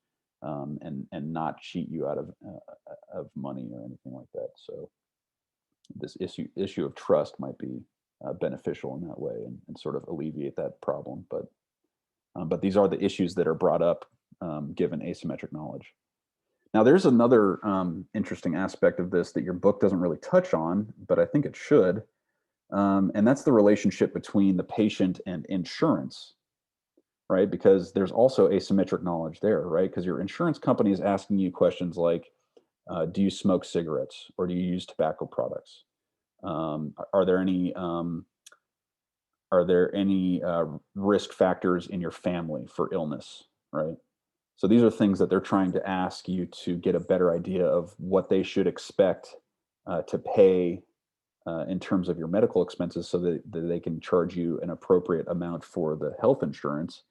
and not cheat you out of money or anything like that. So this issue of trust might be beneficial in that way, and sort of alleviate that problem. But these are the issues that are brought up given asymmetric knowledge. Now, there's another interesting aspect of this that your book doesn't really touch on, but I think it should. And that's the relationship between the patient and insurance, right? Because there's also asymmetric knowledge there, right? Because your insurance company is asking you questions like, do you smoke cigarettes, or do you use tobacco products? Are there any are there any risk factors in your family for illness, right? So these are things that they're trying to ask you to get a better idea of what they should expect to pay in terms of your medical expenses so that they can charge you an appropriate amount for the health insurance.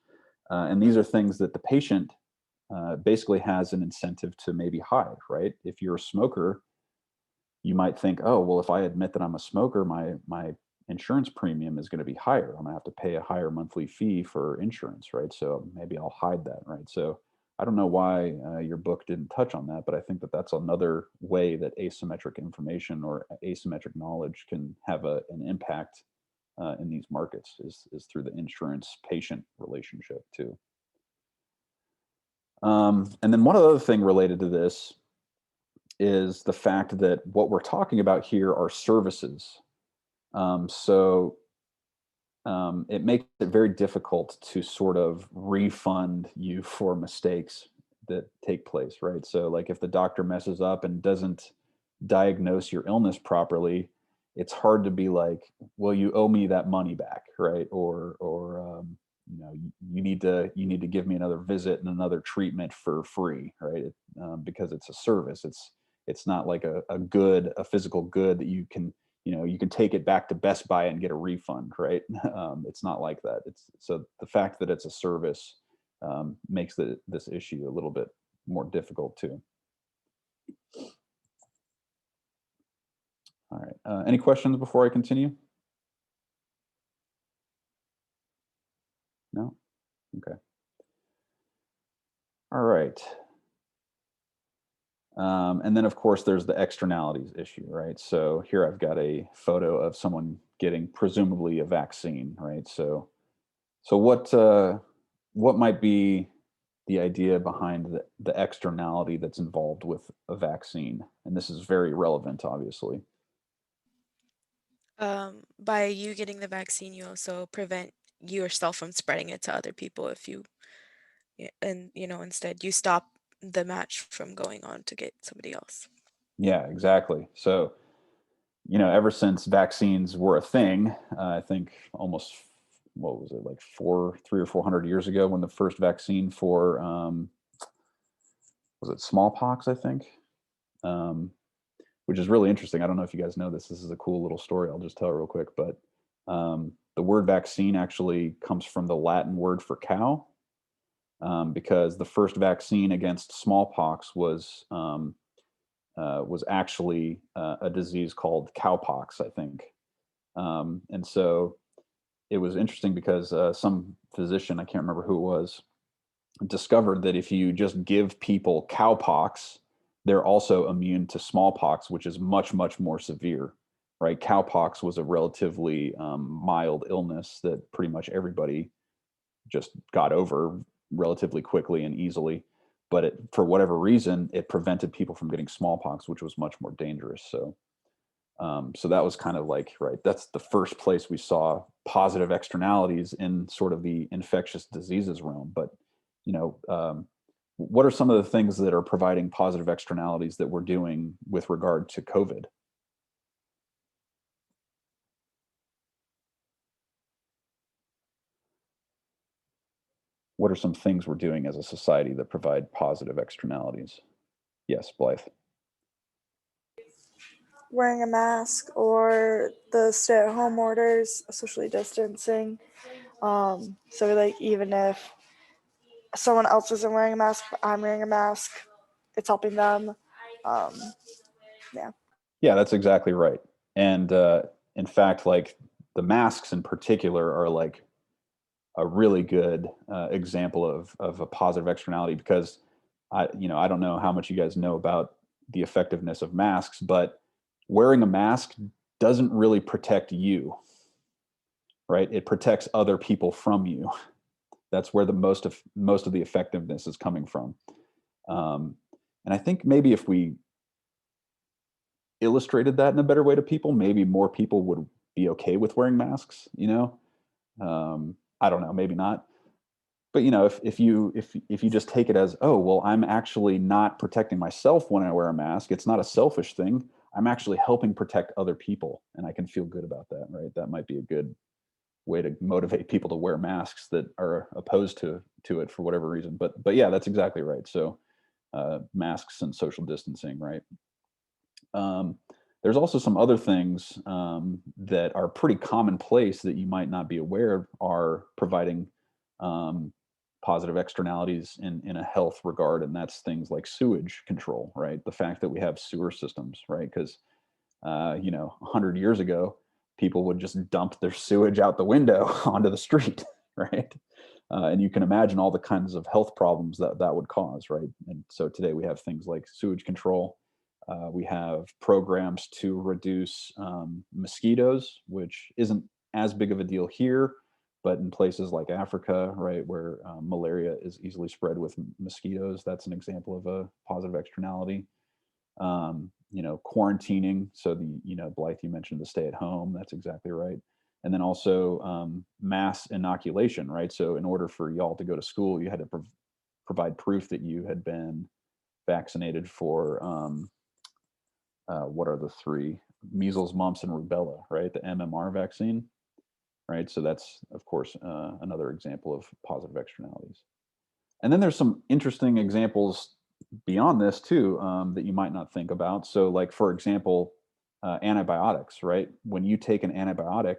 And these are things that the patient basically has an incentive to maybe hide, right? If you're a smoker, you might think, oh, well, if I admit that I'm a smoker, my insurance premium is going to be higher. I'm going to have to pay a higher monthly fee for insurance, right? So maybe I'll hide that, right? So I don't know why your book didn't touch on that, but I think that that's another way that asymmetric information or asymmetric knowledge can have an impact in these markets is through the insurance patient relationship too. And then one other thing related to this is the fact that what we're talking about here are services. So it makes it very difficult to sort of refund you for mistakes that take place, right? So, like if the doctor messes up and doesn't diagnose your illness properly, it's hard to be like, well, you owe me that money back, right? Or you need to give me another visit and another treatment for free, right? Because it's a service. It's not like a physical good that you can take it back to Best Buy and get a refund, right? It's not like that. So the fact that it's a service makes this issue a little bit more difficult too. All right. Any questions before I continue? No? Okay. All right. And then, of course, there's the externalities issue, right? So here I've got a photo of someone getting presumably a vaccine, right? So what might be the idea behind the externality that's involved with a vaccine? And this is very relevant, obviously. By you getting the vaccine, you also prevent yourself from spreading it to other people if you, and instead you stop the match from going on to get somebody else. Yeah, exactly. So, ever since vaccines were a thing, I think almost, what was it, like 300 or 400 years ago when the first vaccine for, was it smallpox, I think? Which is really interesting. I don't know if you guys know this. This is a cool little story. I'll just tell it real quick. But the word vaccine actually comes from the Latin word for cow, because the first vaccine against smallpox was actually a disease called cowpox, I think. And so it was interesting because some physician, I can't remember who it was, discovered that if you just give people cowpox, they're also immune to smallpox, which is much, much more severe, right? Cowpox was a relatively mild illness that pretty much everybody just got over relatively quickly and easily. But for whatever reason, it prevented people from getting smallpox, which was much more dangerous. So that was kind of like, right, that's the first place we saw positive externalities in sort of the infectious diseases realm. But what are some of the things that are providing positive externalities that we're doing with regard to COVID? What are some things we're doing as a society that provide positive externalities? Yes, Blythe. Wearing a mask or the stay-at-home orders, socially distancing. So like even if someone else isn't wearing a mask, but I'm wearing a mask, it's helping them. Yeah. Yeah, that's exactly right. And in fact, like the masks in particular are like a really good example of a positive externality, because I don't know how much you guys know about the effectiveness of masks, but wearing a mask doesn't really protect you, right? It protects other people from you. That's where the most of the effectiveness is coming from. And I think maybe if we illustrated that in a better way to people, maybe more people would be okay with wearing masks. I don't know, maybe not. But if you just take it as, oh well, I'm actually not protecting myself when I wear a mask. It's not a selfish thing. I'm actually helping protect other people, and I can feel good about that, right? That might be a good way to motivate people to wear masks that are opposed to it for whatever reason. But yeah, that's exactly right. So masks and social distancing, right? There's also some other things that are pretty commonplace that you might not be aware of are providing positive externalities in a health regard, and that's things like sewage control, right? The fact that we have sewer systems, right? Because 100 years ago, people would just dump their sewage out the window onto the street, right? And you can imagine all the kinds of health problems that would cause, right? And so today we have things like sewage control. We have programs to reduce mosquitoes, which isn't as big of a deal here, but in places like Africa, right, where malaria is easily spread with mosquitoes, that's an example of a positive externality. Quarantining. So Blythe, you mentioned the stay at home. That's exactly right. And then also mass inoculation, right? So in order for y'all to go to school, you had to provide proof that you had been vaccinated for what are the three? Measles, mumps, and rubella, right? The MMR vaccine, right? So that's, of course, another example of positive externalities. And then there's some interesting examples beyond this too that you might not think about. So like, for example, antibiotics, right? When you take an antibiotic,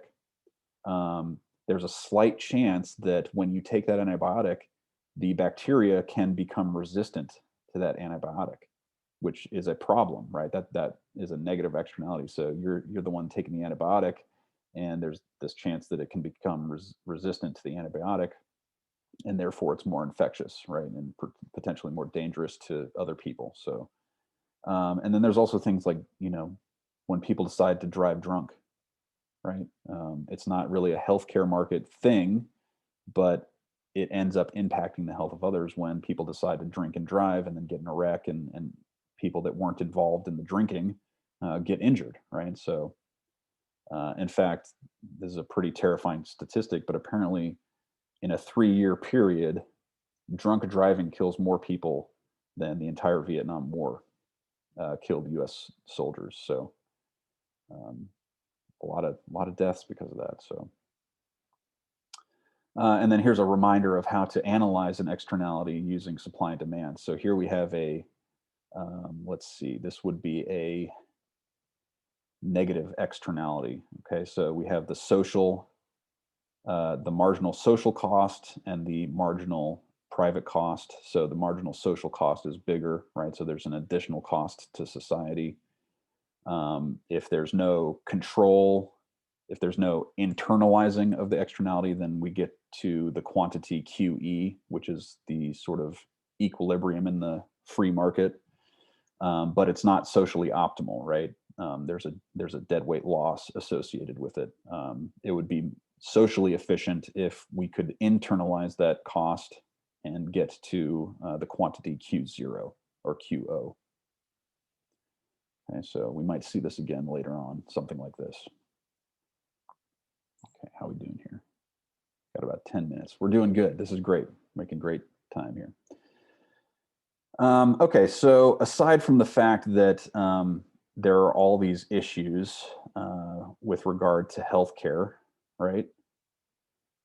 there's a slight chance that when you take that antibiotic, the bacteria can become resistant to that antibiotic, which is a problem, right? That is a negative externality. So you're the one taking the antibiotic, and there's this chance that it can become resistant to the antibiotic, and therefore it's more infectious, right? And potentially more dangerous to other people. So, and then there's also things like, when people decide to drive drunk, right? It's not really a healthcare market thing, but it ends up impacting the health of others when people decide to drink and drive and then get in a wreck, and people that weren't involved in the drinking get injured, right? So, in fact, this is a pretty terrifying statistic, but apparently in a 3-year period, drunk driving kills more people than the entire Vietnam War killed U.S. soldiers. So a lot of deaths because of that. So, and then here's a reminder of how to analyze an externality using supply and demand. So here we have a, let's see, this would be a negative externality. Okay, so we have the social, the marginal social cost and the marginal private cost. So the marginal social cost is bigger, right? So there's an additional cost to society. If there's no control, if there's no internalizing of the externality, then we get to the quantity QE, which is the sort of equilibrium in the free market. But it's not socially optimal, right? There's a deadweight loss associated with it. It would be socially efficient if we could internalize that cost and get to the quantity Q0 or QO. Okay, so we might see this again later on, something like this. Okay, how are we doing here? Got about 10 minutes. We're doing good. This is great. Making great time here. Okay, so aside from the fact that there are all these issues with regard to healthcare, right?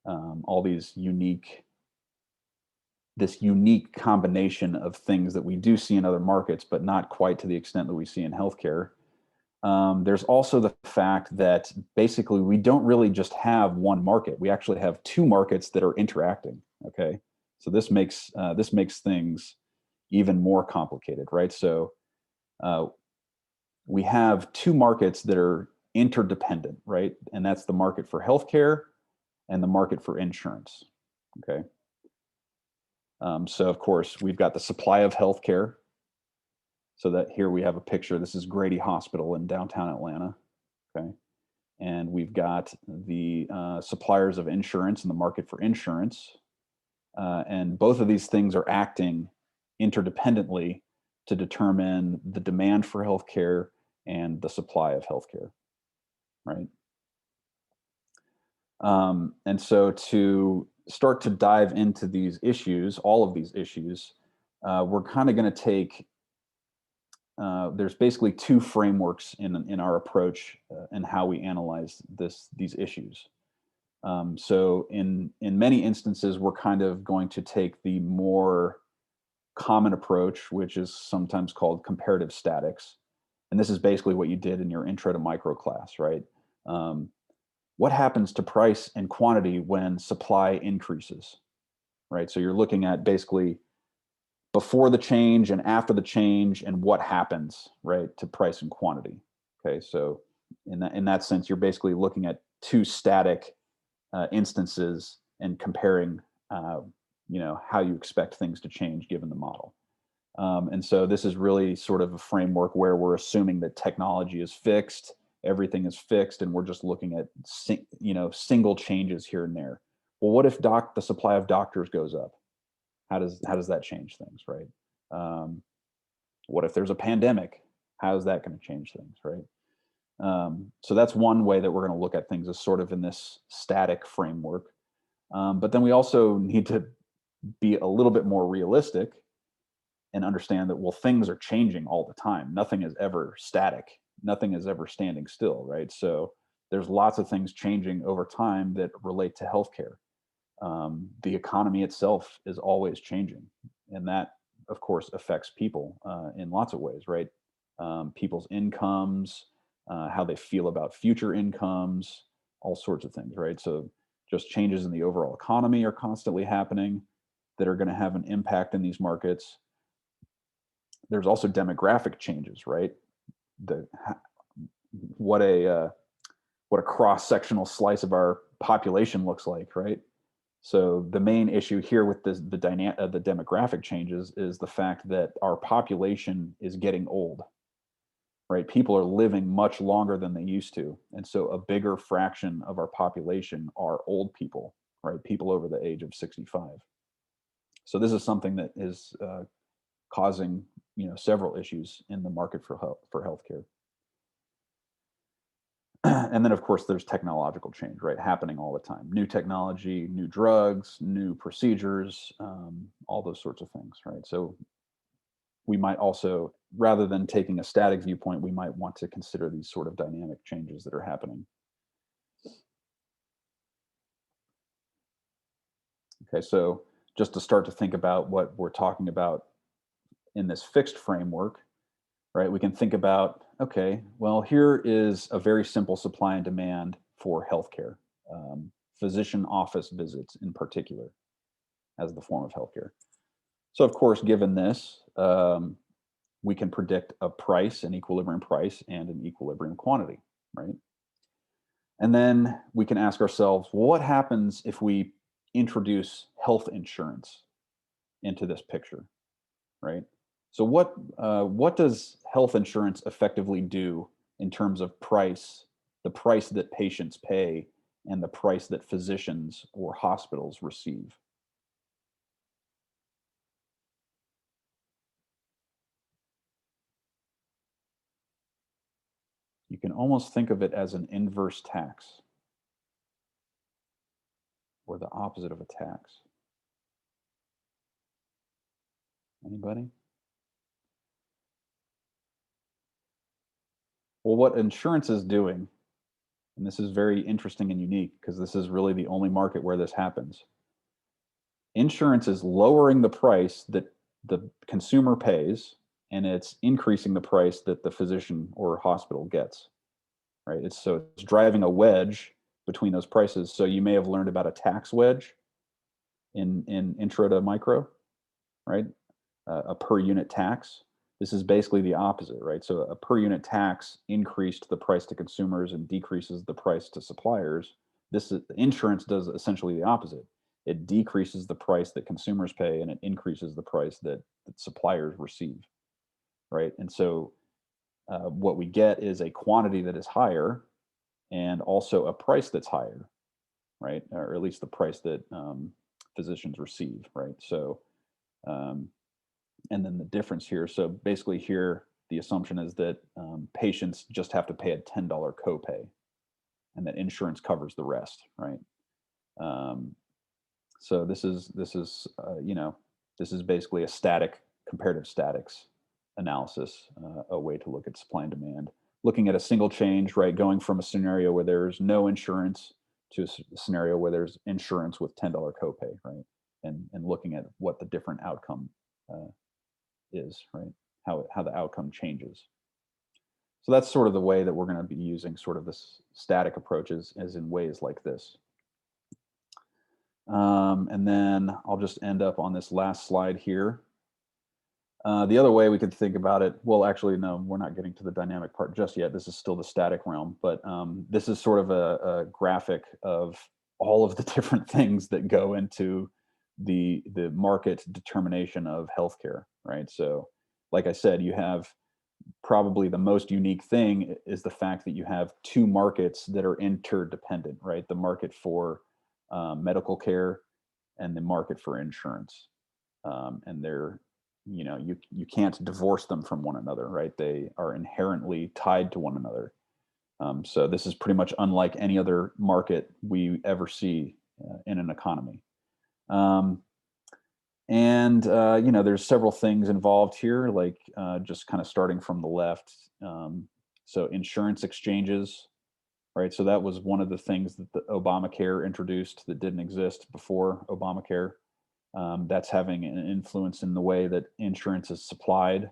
All these this unique combination of things that we do see in other markets, but not quite to the extent that we see in healthcare. There's also the fact that basically we don't really just have one market. We actually have two markets that are interacting. Okay, so this makes things even more complicated, right? So we have two markets that are interdependent, right? And that's the market for healthcare and the market for insurance. Okay. So of course we've got the supply of healthcare. So that here we have a picture. This is Grady Hospital in downtown Atlanta. Okay. And we've got the suppliers of insurance and the market for insurance. And both of these things are acting interdependently to determine the demand for healthcare and the supply of healthcare, right? And so to start to dive into these issues, all of these issues, we're kind of going to take, there's basically two frameworks in our approach and how we analyze these issues. So in many instances, we're kind of going to take the more common approach, which is sometimes called comparative statics. And this is basically what you did in your intro to micro class, right? What happens to price and quantity when supply increases, right? So you're looking at basically before the change and after the change and what happens, right, to price and quantity. Okay, so in that sense, you're basically looking at two static instances and comparing, how you expect things to change given the model. And so this is really sort of a framework where we're assuming that technology is fixed, everything is fixed, and we're just looking at single changes here and there. Well, what if the supply of doctors goes up? How does that change things, right? What if there's a pandemic? How is that going to change things, right? So that's one way that we're going to look at things, is sort of in this static framework. But then we also need to be a little bit more realistic and understand that, well, things are changing all the time. Nothing is ever static. Nothing is ever standing still, right? So there's lots of things changing over time that relate to healthcare. The economy itself is always changing, and that, of course, affects people in lots of ways, right? People's incomes, how they feel about future incomes, all sorts of things, right? So just changes in the overall economy are constantly happening that are going to have an impact in these markets. There's also demographic changes, right? What a cross-sectional slice of our population looks like, right? So the main issue here with the demographic changes is the fact that our population is getting old, right? People are living much longer than they used to, and so a bigger fraction of our population are old people, right? People over the age of 65. So this is something that is causing several issues in the market for healthcare. And then, of course, there's technological change, right, happening all the time. New technology, new drugs, new procedures, all those sorts of things, right? So we might also, rather than taking a static viewpoint, we might want to consider these sort of dynamic changes that are happening. Okay, so just to start to think about what we're talking about in this fixed framework, right, we can think about, okay, well, here is a very simple supply and demand for healthcare, physician office visits in particular, as the form of healthcare. So, of course, given this, we can predict a price, an equilibrium price, and an equilibrium quantity, right? And then we can ask ourselves, what happens if we introduce health insurance into this picture, right? So what does health insurance effectively do in terms of price, the price that patients pay and the price that physicians or hospitals receive? You can almost think of it as an inverse tax, or the opposite of a tax. Anybody? Well, what insurance is doing, and this is very interesting and unique because this is really the only market where this happens. Insurance is lowering the price that the consumer pays, and it's increasing the price that the physician or hospital gets, right? It's driving a wedge between those prices. So you may have learned about a tax wedge in intro to micro, right? A per unit tax. This is basically the opposite, right? So a per unit tax increased the price to consumers and decreases the price to suppliers. Insurance does essentially the opposite. It decreases the price that consumers pay and it increases the price that suppliers receive, right? And so what we get is a quantity that is higher and also a price that's higher, right? Or at least the price that physicians receive, right? So and then the difference here. So basically here, the assumption is that patients just have to pay a $10 copay and that insurance covers the rest, right? So this is basically a comparative statics analysis, a way to look at supply and demand. Looking at a single change, right? Going from a scenario where there's no insurance to a scenario where there's insurance with $10 copay, right? And looking at what the different outcome is, right? How the outcome changes. So that's sort of the way that we're going to be using sort of this static approaches, as in ways like this. And then I'll just end up on this last slide here. The other way we could think about it, well, actually, no, we're not getting to the dynamic part just yet. This is still the static realm, but this is sort of a graphic of all of the different things that go into the market determination of healthcare, right? So, like I said, you have probably the most unique thing is the fact that you have two markets that are interdependent, right? The market for medical care and the market for insurance, and they're, you know, you can't divorce them from one another, right? They are inherently tied to one another. So this is pretty much unlike any other market we ever see in an economy. And you know, there's several things involved here, like just kind of starting from the left. So insurance exchanges, right? So that was one of the things that the Obamacare introduced that didn't exist before Obamacare. That's having an influence in the way that insurance is supplied,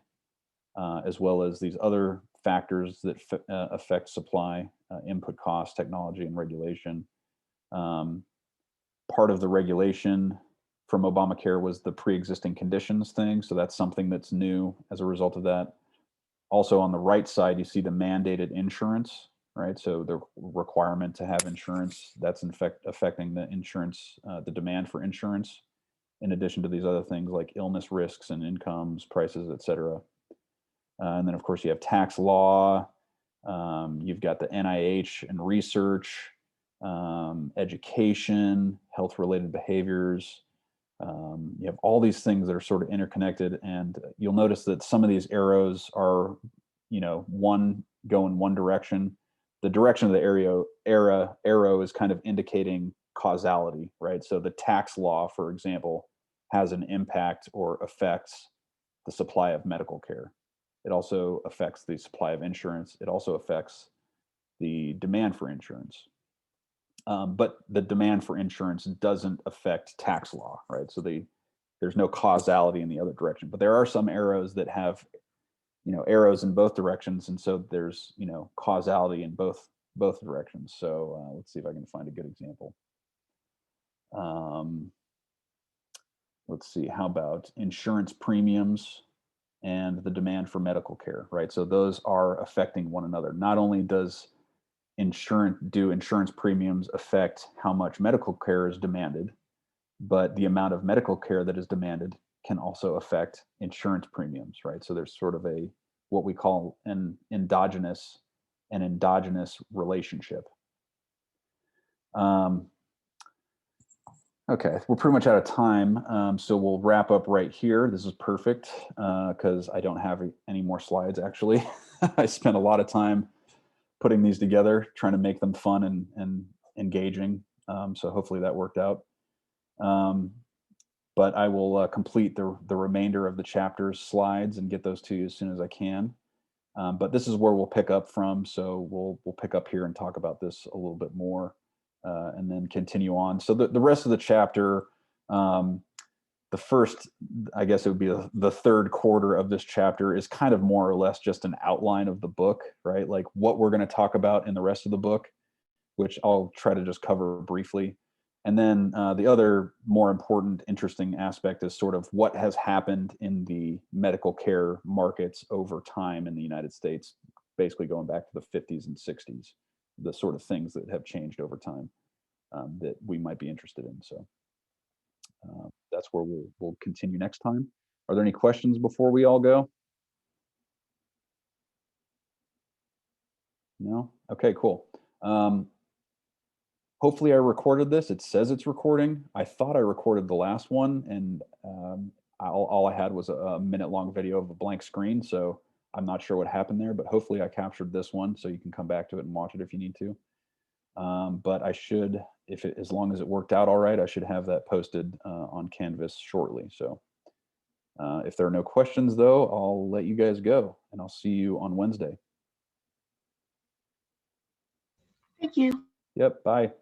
as well as these other factors that affect supply, input costs, technology, and regulation. Part of the regulation from Obamacare was the pre-existing conditions thing. So that's something that's new as a result of that. Also on the right side, you see the mandated insurance, right? So the requirement to have insurance, that's in fact affecting the insurance, the demand for insurance, in addition to these other things like illness risks and incomes, prices, et cetera. And then of course you have tax law, you've got the NIH and research, education, health-related behaviors. You have all these things that are sort of interconnected, and you'll notice that some of these arrows are, you know, one go in one direction. The direction of the arrow is kind of indicating causality, right? So the tax law, for example, has an impact or affects the supply of medical care. It also affects the supply of insurance. It also affects the demand for insurance. But the demand for insurance doesn't affect tax law, right? So there's no causality in the other direction. But there are some arrows that have, you know, arrows in both directions, and so there's, you know, causality in both directions. So let's see if I can find a good example. Let's see, how about insurance premiums and the demand for medical care, right? So those are affecting one another. Not only does insurance premiums affect how much medical care is demanded, but the amount of medical care that is demanded can also affect insurance premiums, right? So there's sort of what we call an endogenous relationship. Okay, we're pretty much out of time, so we'll wrap up right here. This is perfect because I don't have any more slides, actually. I spent a lot of time putting these together, trying to make them fun and engaging. So hopefully that worked out. But I will complete the remainder of the chapter's slides and get those to you as soon as I can. But this is where we'll pick up from. So we'll pick up here and talk about this a little bit more, and then continue on. So the rest of the chapter, the first, I guess it would be the third quarter of this chapter, is kind of more or less just an outline of the book, right? Like what we're going to talk about in the rest of the book, which I'll try to just cover briefly. And then the other more important, interesting aspect is sort of what has happened in the medical care markets over time in the United States, basically going back to the 50s and 60s, the sort of things that have changed over time that we might be interested in. So that's where we'll continue next time. Are there any questions before we all go? No? Okay, cool. Hopefully I recorded this. It says it's recording. I thought I recorded the last one, and all I had was a minute-long video of a blank screen, so I'm not sure what happened there, but hopefully I captured this one, so you can come back to it and watch it if you need to. But I should, as long as it worked out all right, I should have that posted on Canvas shortly. So if there are no questions, though, I'll let you guys go, and I'll see you on Wednesday. Thank you. Yep, bye.